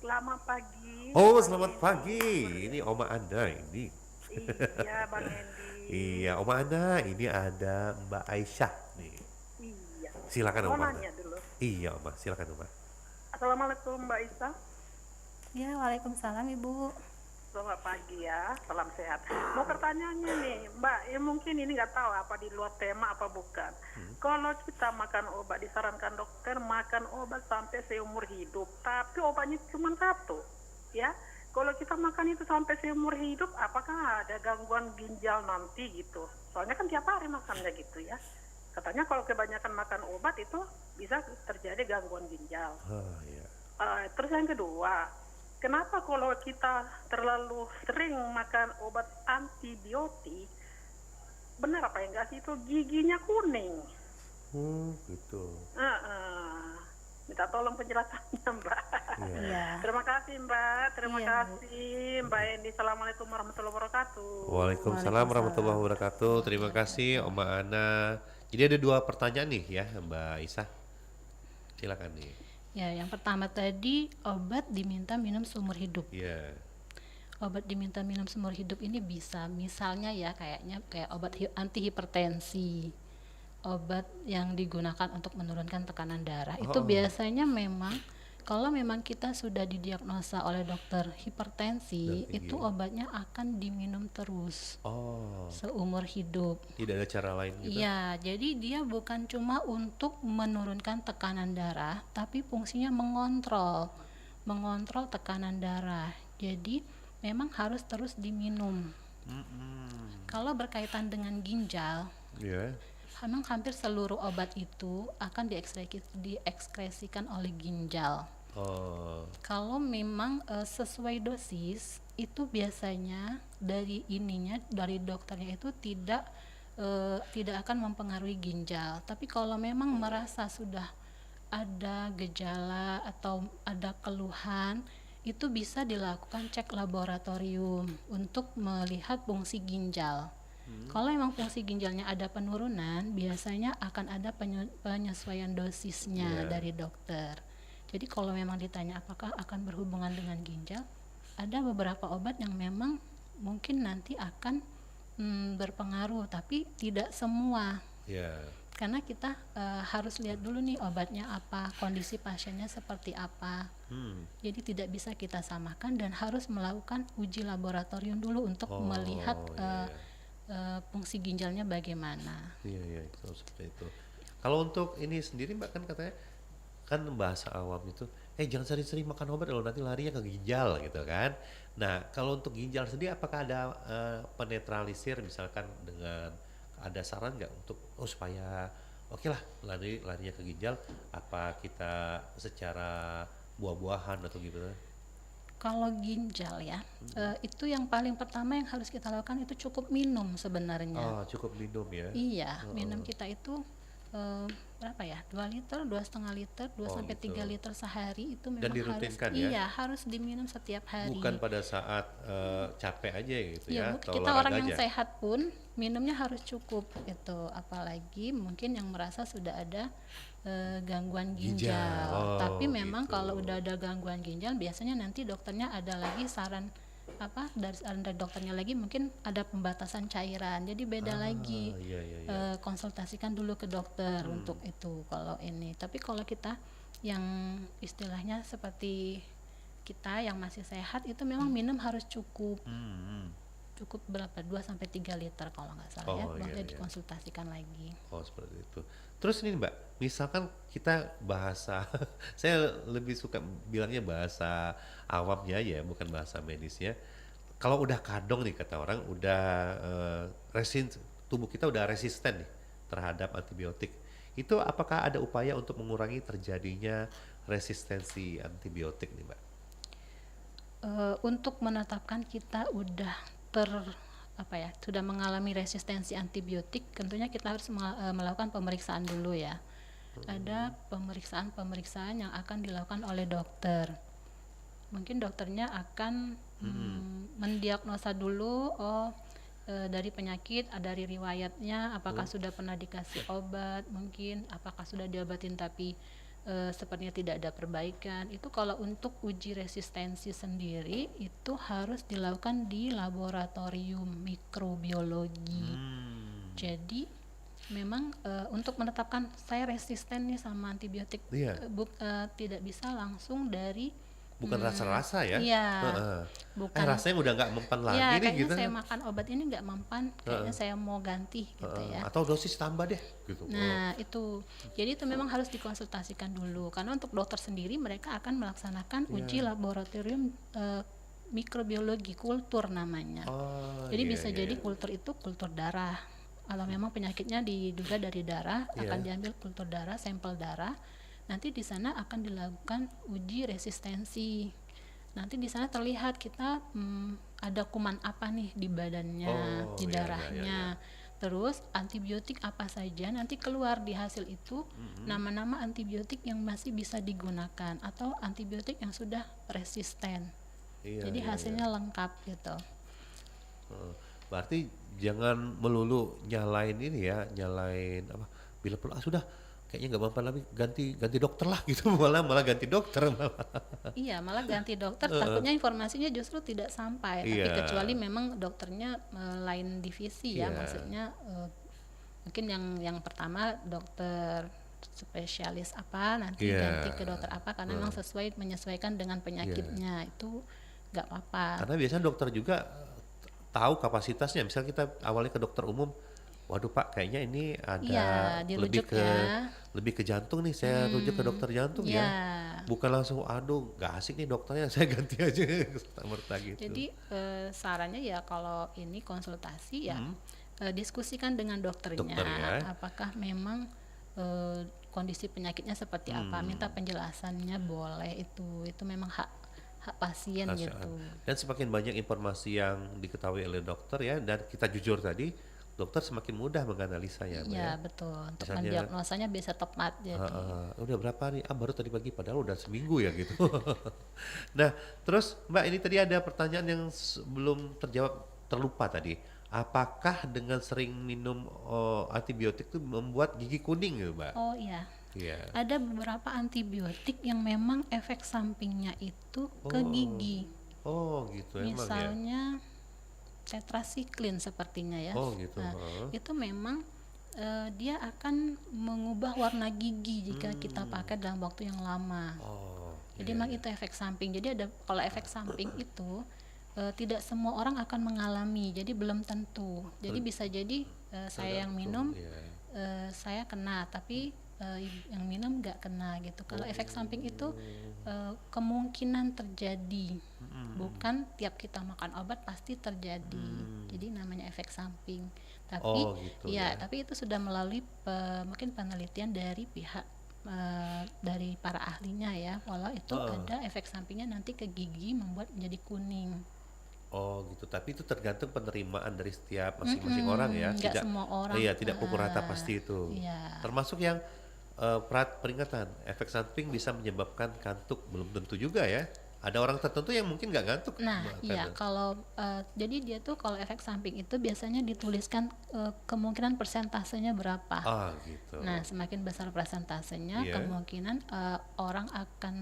selamat pagi. Oh, selamat pagi. Ini Oma Anda ini. Iya, Bang Endi. Iya, Oma Anda. Ini ada Mbak Aisyah nih. Iya. Silakan Mau Oma. nanya dulu. Iya, Oma. Silakan Oma. Assalamualaikum Mbak Isa. Ya, waalaikumsalam Ibu. Selamat pagi ya, salam sehat. Mau pertanyaannya nih, Mbak, ya mungkin ini nggak tahu apa di luar tema apa bukan. Kalau kita makan obat, disarankan dokter makan obat sampai seumur hidup, tapi obatnya cuma satu, ya. Kalau kita makan itu sampai seumur hidup, apakah ada gangguan ginjal nanti gitu? Soalnya kan tiap hari makannya gitu ya. Katanya kalau kebanyakan makan obat itu bisa terjadi gangguan ginjal. Oh, iya. Terus yang kedua, kenapa kalau kita terlalu sering makan obat antibiotik, benar apa enggak sih itu giginya kuning? Gitu. Minta tolong penjelasannya Mbak. Iya. Terima kasih Mbak, terima Iya, Bu. kasih Mbak Endi. Assalamualaikum warahmatullahi wabarakatuh. Waalaikumsalam warahmatullahi wabarakatuh. Terima kasih Oma Ana. Jadi ada 2 pertanyaan nih ya Mbak Isa. Silakan nih. Ya, yang pertama tadi obat diminta minum seumur hidup. Iya. Obat diminta minum seumur hidup ini bisa misalnya ya kayak obat anti hipertensi, obat yang digunakan untuk menurunkan tekanan darah. Itu biasanya memang kalau memang kita sudah didiagnosa oleh dokter hipertensi, Darah tinggi itu ya. obatnya akan diminum terus Oh, seumur hidup. tidak ada cara lain gitu. Iya, jadi dia bukan cuma untuk menurunkan tekanan darah, tapi fungsinya mengontrol tekanan darah. Jadi memang harus terus diminum. Kalau berkaitan dengan ginjal, Iya. memang hampir seluruh obat itu akan diekskresikan oleh ginjal. Oh, Kalau memang sesuai dosis, itu biasanya dari dokternya itu tidak akan mempengaruhi ginjal. Tapi kalau memang merasa sudah ada gejala atau ada keluhan, itu bisa dilakukan cek laboratorium untuk melihat fungsi ginjal. Kalau memang fungsi ginjalnya ada penurunan, biasanya akan ada penyesuaian dosisnya dari dokter. Jadi kalau memang ditanya apakah akan berhubungan dengan ginjal, ada beberapa obat yang memang mungkin nanti akan berpengaruh, tapi tidak semua. iya. Karena kita harus lihat dulu nih obatnya apa, kondisi pasiennya seperti apa. Jadi tidak bisa kita samakan dan harus melakukan uji laboratorium dulu untuk melihat fungsi ginjalnya bagaimana. Iya, itu seperti itu. Kalau untuk ini sendiri Mbak kan katanya kan bahasa awam itu jangan sering-sering makan obat kalau nanti larinya ke ginjal gitu kan. Nah, kalau untuk ginjal sendiri apakah ada penetralisir misalkan dengan ada saran nggak untuk supaya oke lah larinya ke ginjal, apa kita secara buah-buahan atau gimana? Kalau ginjal ya, itu yang paling pertama yang harus kita lakukan itu cukup minum sebenarnya. Oh, cukup minum ya. Iya, minum kita itu berapa ya? 2 liter, 2,5 liter, 2 sampai gitu. 3 liter sehari itu Dan memang dirutinkan harus, ya? Iya, harus diminum setiap hari. Bukan pada saat capek aja gitu Iya, ya, Bu, atau kita orang olahraga yang aja. sehat pun minumnya harus cukup itu, apalagi mungkin yang merasa sudah ada gangguan ginjal. Ginjal, oh, Tapi memang gitu. kalau udah ada gangguan ginjal, biasanya nanti dokternya ada lagi saran dari saran dari dokternya lagi mungkin ada pembatasan cairan, jadi beda lagi. Iya, iya, iya. Konsultasikan dulu ke dokter untuk itu kalau ini. Tapi kalau kita yang istilahnya seperti kita yang masih sehat itu memang minum harus cukup. Cukup berapa? 2 sampai 3 liter kalau nggak salah ya. Oh, iya, Boleh iya. dikonsultasikan lagi. Oh seperti itu. Terus ini Mbak, misalkan kita bahasa, saya lebih suka bilangnya bahasa awamnya ya, bukan bahasa medisnya. Kalau udah kadong nih kata orang, udah tubuh kita udah resisten nih terhadap antibiotik. Itu apakah ada upaya untuk mengurangi terjadinya resistensi antibiotik nih Mbak? Untuk menetapkan kita udah sudah mengalami resistensi antibiotik, tentunya kita harus melakukan pemeriksaan dulu ya. Ada pemeriksaan yang akan dilakukan oleh dokter. Mungkin dokternya akan mendiagnosa dulu, dari penyakit, dari riwayatnya, apakah sudah pernah dikasih obat, mungkin apakah sudah diobatin tapi sepertinya tidak ada perbaikan. Itu kalau untuk uji resistensi sendiri itu harus dilakukan di laboratorium mikrobiologi. Jadi memang untuk menetapkan saya resisten nih sama antibiotik, Iya. tidak bisa langsung dari Bukan rasa-rasa ya? Iya. Bukan. Rasanya udah nggak mempan lagi ya, nih kayaknya gitu. saya makan obat ini nggak mempan, kayaknya saya mau ganti gitu ya. Atau dosis tambah deh gitu. Nah itu, jadi itu memang harus dikonsultasikan dulu karena untuk dokter sendiri mereka akan melaksanakan uji laboratorium mikrobiologi kultur namanya. Jadi bisa jadi kultur itu kultur darah. Kalau memang penyakitnya diduga dari darah, akan diambil kultur darah, sampel darah. Nanti di sana akan dilakukan uji resistensi. Nanti di sana terlihat kita ada kuman apa nih di badannya, di darahnya. Terus antibiotik apa saja nanti keluar di hasil itu, nama-nama antibiotik yang masih bisa digunakan atau antibiotik yang sudah resisten. Jadi hasilnya lengkap gitu. Berarti jangan melulu nyalain ini ya, nyalain apa? Bila perlu sudah kayaknya nggak mempan lagi, ganti dokter lah gitu, malah ganti dokter malah. Iya, malah ganti dokter, takutnya informasinya justru tidak sampai. Tapi kecuali memang dokternya lain divisi ya, maksudnya mungkin yang pertama dokter spesialis apa, nanti ganti ke dokter apa, karena memang menyesuaikan dengan penyakitnya, itu nggak apa-apa. Karena biasanya dokter juga tahu kapasitasnya. Misal kita awalnya ke dokter umum, waduh Pak, kayaknya ini ada lebih ke jantung nih, saya rujuk ke dokter jantung ya. Bukan langsung, aduh nggak asik nih dokternya, saya ganti aja serta-merta gitu. Jadi sarannya ya kalau ini konsultasi ya diskusikan dengan dokternya, apakah memang kondisi penyakitnya seperti apa, minta penjelasannya boleh, itu memang hak pasien gitu. Dan semakin banyak informasi yang diketahui oleh dokter ya, dan kita jujur tadi, dokter semakin mudah menganalisanya. Iya betul, untuk mendiagnosanya bisa tepat. Jadi udah berapa nih? Baru tadi pagi, padahal udah seminggu ya gitu. Nah terus Mbak, ini tadi ada pertanyaan yang belum terlupa tadi. Apakah dengan sering minum antibiotik itu membuat gigi kuning ya Mbak? Oh iya. Ada beberapa antibiotik yang memang efek sampingnya itu ke gigi. Oh gitu. Misalnya tetrasiklin sepertinya ya. Oh gitu. Nah, itu memang dia akan mengubah warna gigi jika kita pakai dalam waktu yang lama. Jadi memang itu efek samping. Jadi kalau efek samping itu tidak semua orang akan mengalami. Jadi belum tentu. Jadi bisa jadi saya yang minum saya kena, tapi yang minum nggak kena gitu. Kalau efek samping itu kemungkinan terjadi, bukan tiap kita makan obat pasti terjadi. Jadi namanya efek samping. Tapi tapi itu sudah melalui mungkin penelitian dari pihak dari para ahlinya ya, walau itu ada efek sampingnya nanti ke gigi membuat menjadi kuning. Oh gitu, tapi itu tergantung penerimaan dari setiap masing-masing orang ya. Tidak semua orang. Iya, tidak pukul rata pasti itu. Iya. Termasuk yang peringatan, efek samping bisa menyebabkan kantuk, belum tentu juga ya. Ada orang tertentu yang mungkin nggak ngantuk. Nah, Mbak, iya kadang. kalau jadi dia tuh kalau efek samping itu biasanya dituliskan kemungkinan persentasenya berapa. Ah gitu. Nah, semakin besar persentasenya, Iya. kemungkinan orang akan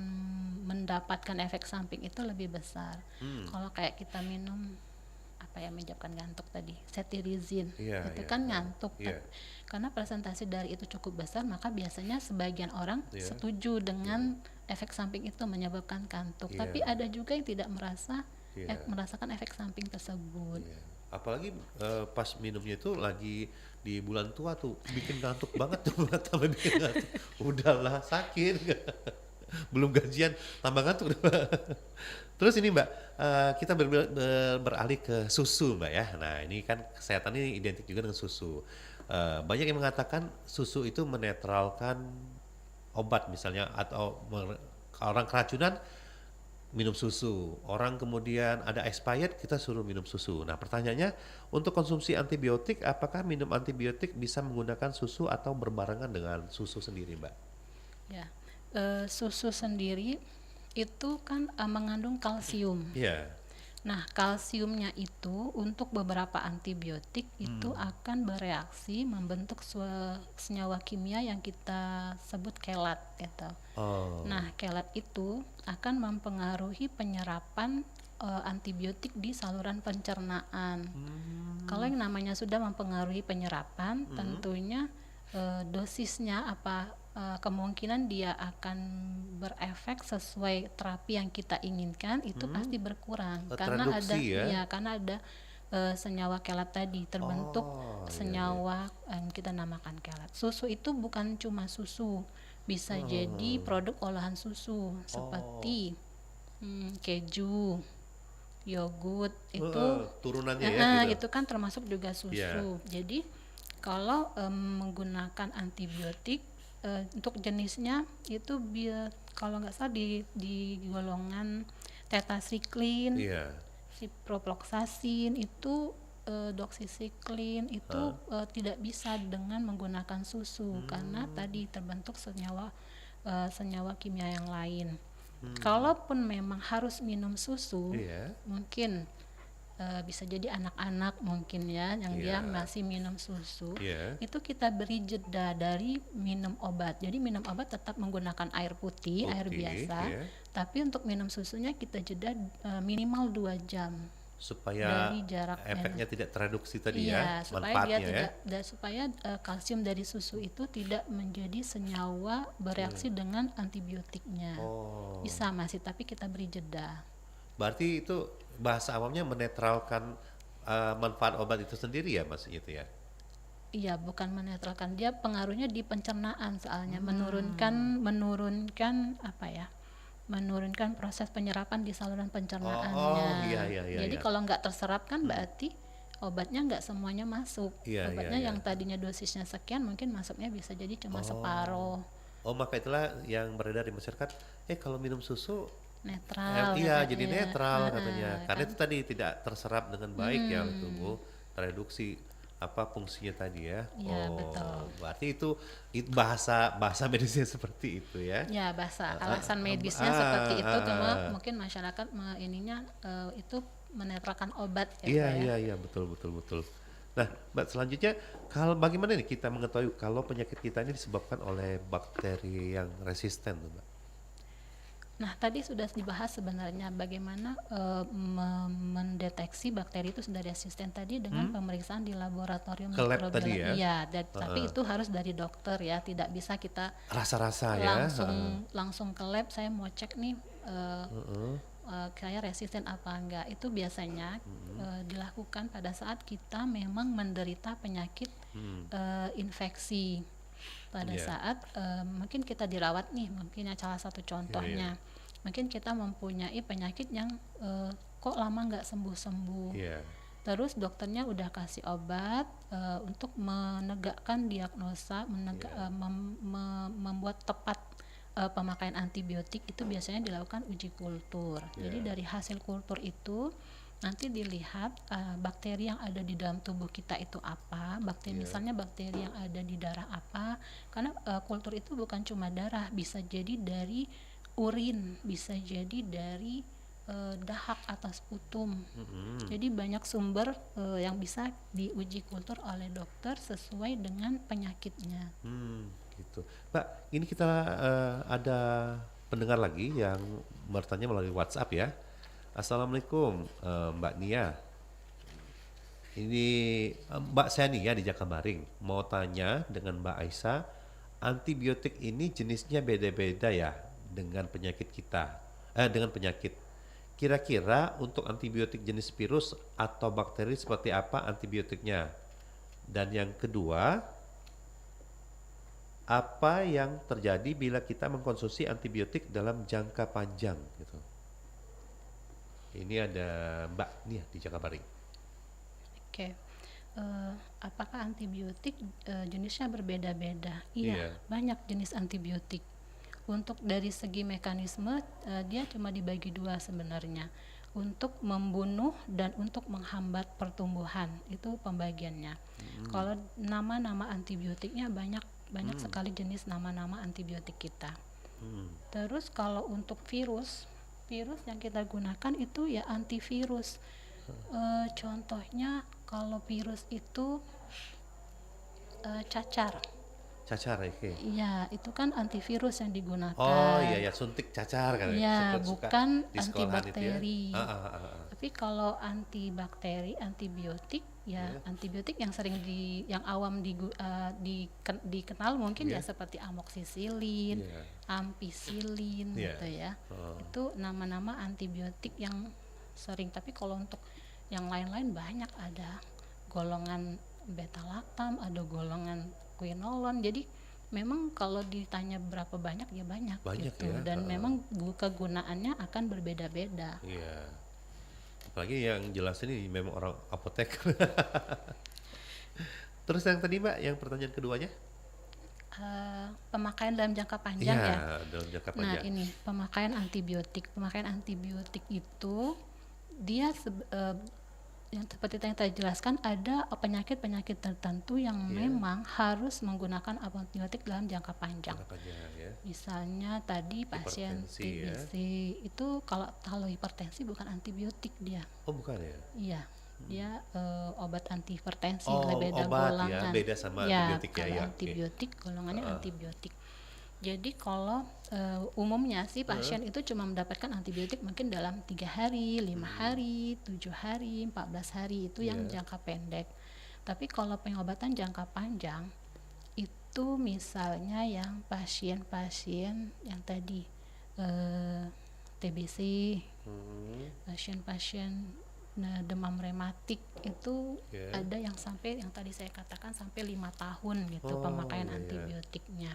mendapatkan efek samping itu lebih besar. Kalau kayak kita minum apa ya menyebabkan ngantuk tadi, cetirizine, Iya, itu iya, kan iya. ngantuk. Iya. Karena presentasi dari itu cukup besar, maka biasanya sebagian orang Iya. setuju dengan efek samping itu menyebabkan kantuk. Iya. Tapi ada juga yang tidak Iya. merasakan efek samping tersebut. Iya. Apalagi pas minumnya itu lagi di bulan tua tuh bikin ngantuk banget tuh tambah bikin ngantuk. Udahlah sakit. Belum gajian tambah ngantuk. Terus ini Mbak, kita beralih ke susu Mbak ya. Nah ini kan kesehatan ini identik juga dengan susu. Banyak yang mengatakan susu itu menetralkan obat misalnya atau orang keracunan minum susu, orang kemudian ada expired kita suruh minum susu. Nah pertanyaannya untuk konsumsi antibiotik apakah minum antibiotik bisa menggunakan susu atau berbarengan dengan susu sendiri Mbak? Ya, susu sendiri itu kan mengandung kalsium. Iya. Nah, kalsiumnya itu untuk beberapa antibiotik itu akan bereaksi membentuk senyawa kimia yang kita sebut kelat gitu. Oh. Nah, kelat itu akan mempengaruhi penyerapan antibiotik di saluran pencernaan. Kalau yang namanya sudah mempengaruhi penyerapan, tentunya dosisnya kemungkinan dia akan berefek sesuai terapi yang kita inginkan itu pasti berkurang karena ada Terreduksi ya? karena ada senyawa kelat tadi terbentuk Oh, iya, senyawa yang kita namakan kelat. Susu itu bukan cuma susu, bisa jadi produk olahan susu seperti keju, yogurt itu turunannya ya gitu. itu kan termasuk juga susu. Iya. Jadi kalau menggunakan antibiotik untuk jenisnya itu kalau nggak salah di golongan tetracycline, Iya. ciprofloxacin itu doxycycline itu tidak bisa dengan menggunakan susu karena tadi terbentuk senyawa kimia yang lain. Kalaupun memang harus minum susu, Iya. mungkin bisa jadi anak-anak mungkin ya yang dia Iya. masih minum susu, Iya. itu kita beri jeda dari minum obat. Jadi minum obat tetap menggunakan air putih, air Oke, biasa, iya. tapi untuk minum susunya kita jeda minimal 2 jam Supaya dari jarak efeknya tidak tereduksi tadi iya, ya, supaya manfaatnya dia ya. supaya kalsium dari susu itu tidak menjadi senyawa bereaksi dengan antibiotiknya. Oh. Bisa masih, tapi kita beri jeda. Berarti itu bahasa awamnya menetralkan manfaat obat itu sendiri ya Mas itu ya? Iya, bukan menetralkan, dia pengaruhnya di pencernaan soalnya menurunkan apa ya? Menurunkan proses penyerapan di saluran pencernaannya. iya, iya, iya, Jadi iya. kalau nggak terserap kan berarti obatnya nggak semuanya masuk. Iya, Obatnya iya, yang iya. tadinya dosisnya sekian mungkin masuknya bisa jadi cuma separuh. Oh maka itulah yang beredar di masyarakat, kalau minum susu Netral. iya katanya. jadi netral Heeh, katanya. Karena kan. itu tadi tidak terserap dengan baik ya oleh tubuh, tereduksi fungsinya tadi ya. Iya, betul. Berarti itu bahasa medisnya seperti itu ya. Ya, alasan medisnya seperti itu, cuma mungkin masyarakat ininya itu menetralkan obat ya. Iya Pak, ya. iya betul. Nah, Mbak selanjutnya bagaimana nih kita mengetahui kalau penyakit kita ini disebabkan oleh bakteri yang resisten tuh, Mbak? Nah, tadi sudah dibahas sebenarnya bagaimana mendeteksi bakteri itu sudah resisten tadi dengan pemeriksaan di laboratorium Ke lab tadi ya? Iya, tapi itu harus dari dokter ya, tidak bisa kita Rasa-rasa ya. langsung ke lab. Saya mau cek nih saya resisten apa enggak. Itu biasanya dilakukan pada saat kita memang menderita penyakit infeksi. Pada Iya. saat mungkin kita dirawat nih, mungkin salah satu contohnya, mungkin kita mempunyai penyakit yang kok lama nggak sembuh-sembuh. Iya. Terus dokternya udah kasih obat untuk menegakkan diagnosa, membuat tepat pemakaian antibiotik itu biasanya dilakukan uji kultur. Jadi dari hasil kultur itu nanti dilihat bakteri yang ada di dalam tubuh kita itu apa, misalnya bakteri yang ada di darah apa, karena kultur itu bukan cuma darah, bisa jadi dari urin, bisa jadi dari dahak atau sputum. Jadi banyak sumber yang bisa diuji kultur oleh dokter sesuai dengan penyakitnya. Gitu. Mbak, ini kita ada pendengar lagi yang bertanya melalui WhatsApp ya. Assalamualaikum Mbak Nia. Ini Mbak Sani ya di Jakabaring. Mau tanya dengan Mbak Aisyah, antibiotik ini jenisnya beda-beda ya dengan penyakit kita. Dengan penyakit. Kira-kira untuk antibiotik jenis virus atau bakteri seperti apa antibiotiknya? Dan yang kedua, apa yang terjadi bila kita mengkonsumsi antibiotik dalam jangka panjang gitu. Ini ada Mbak Nia di Jakabaring. Oke. Apakah antibiotik jenisnya berbeda-beda? Iya, banyak jenis antibiotik. Untuk dari segi mekanisme dia cuma dibagi dua sebenarnya, untuk membunuh dan untuk menghambat pertumbuhan, itu pembagiannya. Kalau nama-nama antibiotiknya banyak sekali jenis nama-nama antibiotik kita. Terus kalau untuk virus yang kita gunakan itu ya antivirus. Contohnya kalau virus itu cacar. Cacar ya? Okay. Iya, itu kan antivirus yang digunakan. Oh iya ya, suntik cacar kan? Iya, Suka bukan di sekolahan itu ya. antibakteri. Ah. Tapi kalau antibakteri, antibiotik, ya antibiotik yang sering yang awam dikenal mungkin ya seperti amoksisilin, ampicillin gitu ya. Itu nama-nama antibiotik yang sering. Tapi kalau untuk yang lain-lain banyak, ada golongan beta-lactam, ada golongan quinolon. Jadi memang kalau ditanya berapa banyak ya banyak gitu ya. Dan memang kegunaannya akan berbeda-beda. Iya. Apalagi yang jelas ini memang orang apotek. Terus yang tadi Mbak, yang pertanyaan keduanya? Pemakaian dalam jangka panjang ya. Dalam jangka panjang. Nah ini pemakaian antibiotik. Pemakaian antibiotik itu dia yang seperti yang tadi jelaskan, ada penyakit-penyakit tertentu yang memang harus menggunakan antibiotik dalam jangka panjang. Misalnya tadi pasien TBC itu kalau hipertensi bukan antibiotik dia. Oh bukan ya? Iya, dia obat antihipertensi, beda obat golongan. Ya, beda sama antibiotik ya. Kalau antibiotik golongannya antibiotik. Jadi kalau umumnya sih pasien itu cuma mendapatkan antibiotik mungkin dalam 3 hari, 5 hari, 7 hari, 14 hari, itu yang jangka pendek. Tapi kalau pengobatan jangka panjang itu misalnya yang pasien-pasien yang tadi TBC, pasien-pasien demam rematik itu ada yang sampai, yang tadi saya katakan sampai 5 tahun gitu pemakaian antibiotiknya.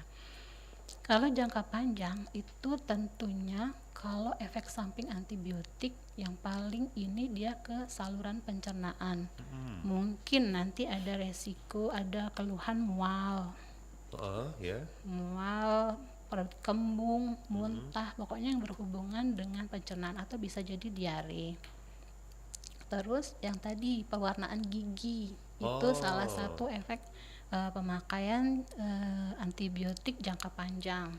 Kalau jangka panjang itu tentunya kalau efek samping antibiotik yang paling ini dia ke saluran pencernaan. Mungkin nanti ada resiko, ada keluhan mual. Mual, perut kembung, muntah, pokoknya yang berhubungan dengan pencernaan atau bisa jadi diare. Terus yang tadi pewarnaan gigi itu salah satu efek pemakaian antibiotik jangka panjang.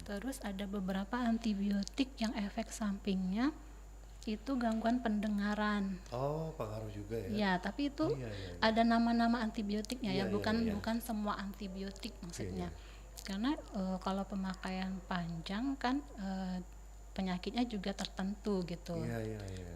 Terus ada beberapa antibiotik yang efek sampingnya itu gangguan pendengaran. Oh, pengaruh juga ya? Ya, tapi itu ada nama-nama antibiotiknya bukan semua antibiotik maksudnya. Karena kalau pemakaian panjang kan penyakitnya juga tertentu gitu.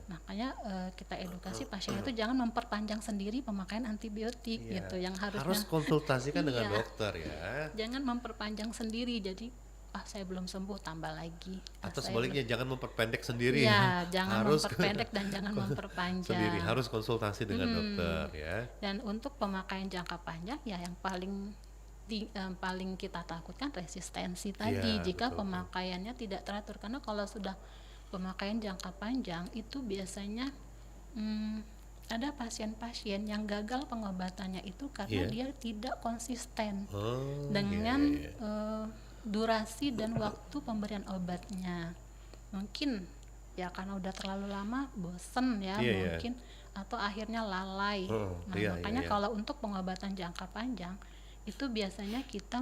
Makanya kita edukasi pasien itu jangan memperpanjang sendiri pemakaian antibiotik gitu. Yang harus konsultasikan dengan dokter ya. Jangan memperpanjang sendiri, jadi saya belum sembuh tambah lagi. Atau sebaliknya jangan memperpendek sendiri. Ya, jangan memperpendek dan jangan memperpanjang. Sendiri harus konsultasi dengan dokter ya. Dan untuk pemakaian jangka panjang ya yang paling kita takutkan resistensi tadi, jika pemakaiannya tidak teratur. Karena kalau sudah pemakaian jangka panjang itu biasanya ada pasien-pasien yang gagal pengobatannya itu karena dia tidak konsisten dengan durasi dan waktu pemberian obatnya. Mungkin ya karena udah terlalu lama bosen ya mungkin atau akhirnya lalai. Makanya kalau untuk pengobatan jangka panjang itu biasanya kita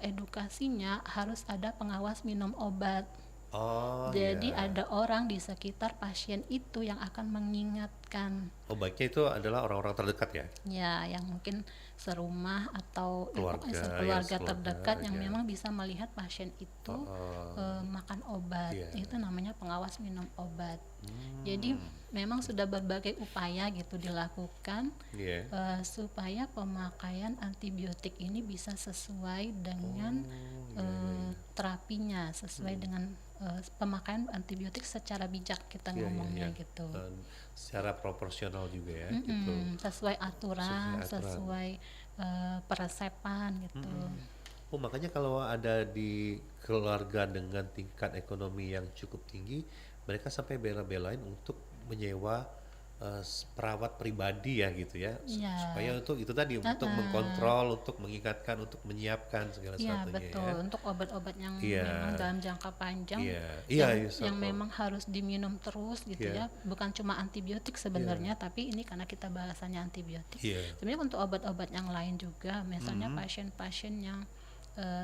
edukasinya harus ada pengawas minum obat. Oh Jadi iya. ada orang di sekitar pasien itu yang akan mengingatkan, Oh baiknya itu adalah orang-orang terdekat ya? ya yang mungkin serumah atau ya Keluarga, pokoknya ya, sekeluarga sekeluarga, terdekat yang ya. memang bisa melihat pasien itu makan obat. Iya. Itu namanya pengawas minum obat. Jadi memang sudah berbagai upaya gitu dilakukan Iya. supaya pemakaian antibiotik ini bisa sesuai dengan terapinya, sesuai dengan pemakaian antibiotik secara bijak kita Iya, iya, ngomongnya iya. gitu. Secara proporsional juga ya, gitu. Sesuai aturan, Sesuai aturan. sesuai peresepan gitu. Oh makanya kalau ada di keluarga dengan tingkat ekonomi yang cukup tinggi, mereka sampai bela-belain untuk menyewa perawat pribadi ya gitu ya, Iya. supaya untuk itu tadi untuk mengkontrol, untuk mengingatkan, untuk menyiapkan segala Iya sesuatunya betul, ya. untuk obat-obat yang Iya. memang dalam jangka panjang Iya, yang, iya, iya, yang memang harus diminum terus gitu Iya. ya, bukan cuma antibiotik sebenarnya, tapi ini karena kita bahasannya antibiotik. Iya. Sebenarnya untuk obat-obat yang lain juga, misalnya pasien-pasien yang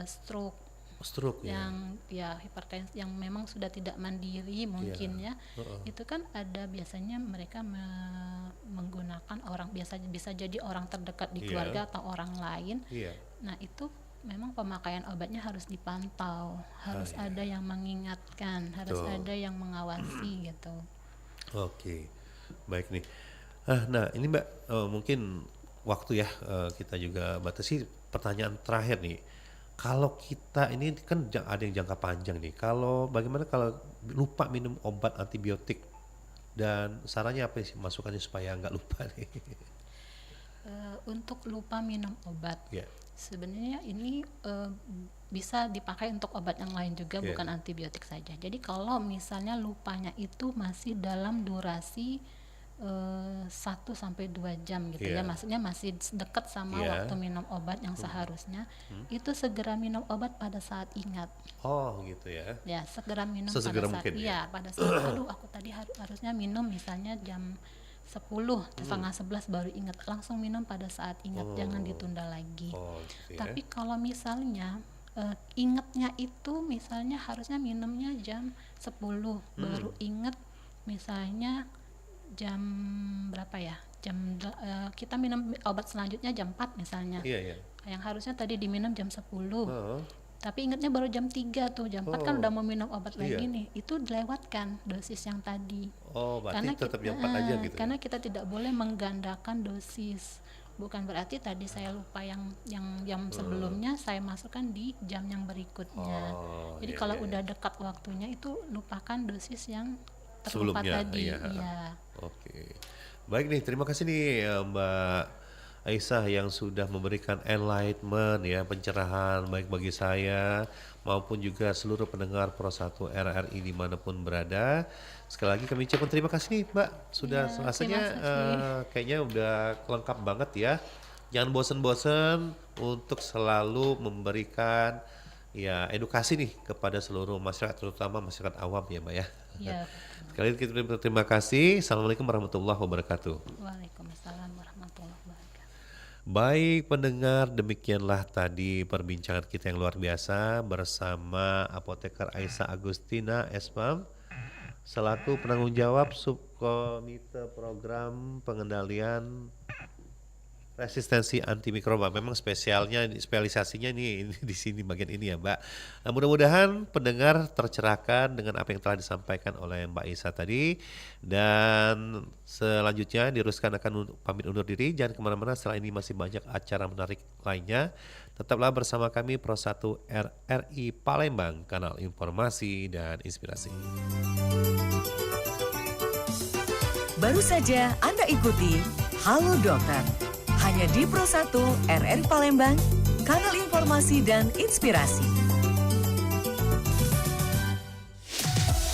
stroke, Stroke ya. yang ya hipertensi, yang memang sudah tidak mandiri mungkin ya, itu kan ada biasanya mereka menggunakan orang bisa jadi orang terdekat di Iya. keluarga atau orang lain. Iya. Nah itu memang pemakaian obatnya harus dipantau, harus iya. ada yang mengingatkan, harus Betul. ada yang mengawasi gitu. Oke, baik nih. Nah ini Mbak, mungkin waktu ya kita juga batasi. Pertanyaan terakhir nih, kalau kita ini kan ada yang jangka panjang nih. Kalau bagaimana kalau lupa minum obat antibiotik, dan sarannya apa sih masukannya supaya nggak lupa nih? Untuk lupa minum obat, Ya, sebenarnya ini bisa dipakai untuk obat yang lain juga, Iya. bukan antibiotik saja. Jadi kalau misalnya lupanya itu masih dalam durasi 1-2 jam gitu Iya. ya, maksudnya masih dekat sama Iya. waktu minum obat yang seharusnya, itu segera minum obat pada saat ingat. oh gitu ya. Ya, segera minum Sesegera pada saat mungkin ya? pada saat aduh aku tadi harusnya minum misalnya jam 10, setengah 11 baru ingat, langsung minum pada saat ingat, jangan ditunda lagi. Oh gitu ya. Tapi kalau misalnya ingatnya itu misalnya harusnya minumnya jam 10, baru ingat misalnya jam berapa ya? Kita minum obat selanjutnya jam 4 misalnya. Iya iya. Yang harusnya tadi diminum jam 10. Oh, Tapi ingatnya baru jam 3 tuh, jam 4 kan udah mau minum obat Iya. lagi nih. Itu dilewatkan dosis yang tadi. oh berarti tetap yang 4 aja gitu. Karena kita tidak boleh menggandakan dosis. Bukan berarti tadi saya lupa yang jam sebelumnya saya masukkan di jam yang berikutnya. Oh, Jadi iya, kalau iya, udah dekat waktunya itu lupakan dosis yang terlupa Sebelumnya, tadi. iya. Iya. Oke, baik nih, terima kasih nih Mbak Aisyah yang sudah memberikan enlightenment ya, pencerahan baik bagi saya maupun juga seluruh pendengar Pro 1 RRI dimanapun berada. Sekali lagi kami ucapkan terima kasih nih Mbak, sudah Iya, rasanya terima kasih. kayaknya udah lengkap banget ya. Jangan bosen-bosen untuk selalu memberikan ya edukasi nih kepada seluruh masyarakat, terutama masyarakat awam ya Mbak ya. Iya. Sekali lagi kita terima kasih. Assalamualaikum warahmatullahi wabarakatuh. Waalaikumsalam warahmatullahi wabarakatuh. Baik pendengar, demikianlah tadi perbincangan kita yang luar biasa bersama Apoteker Aisyah Agustina Espam selaku penanggung jawab Subkomite Program Pengendalian Resistensi Antimikroba. Memang spesialisasinya ini di sini bagian ini ya Mbak. Nah, mudah-mudahan pendengar tercerahkan dengan apa yang telah disampaikan oleh Mbak Isa tadi. Dan selanjutnya Diruskan akan pamit undur diri. Jangan kemana-mana, setelah ini masih banyak acara menarik lainnya. Tetaplah bersama kami Pro 1 RRI Palembang, kanal informasi dan inspirasi. Baru saja Anda ikuti Halo Dokter, hanya di Pro 1 RRI Palembang, kanal informasi dan inspirasi.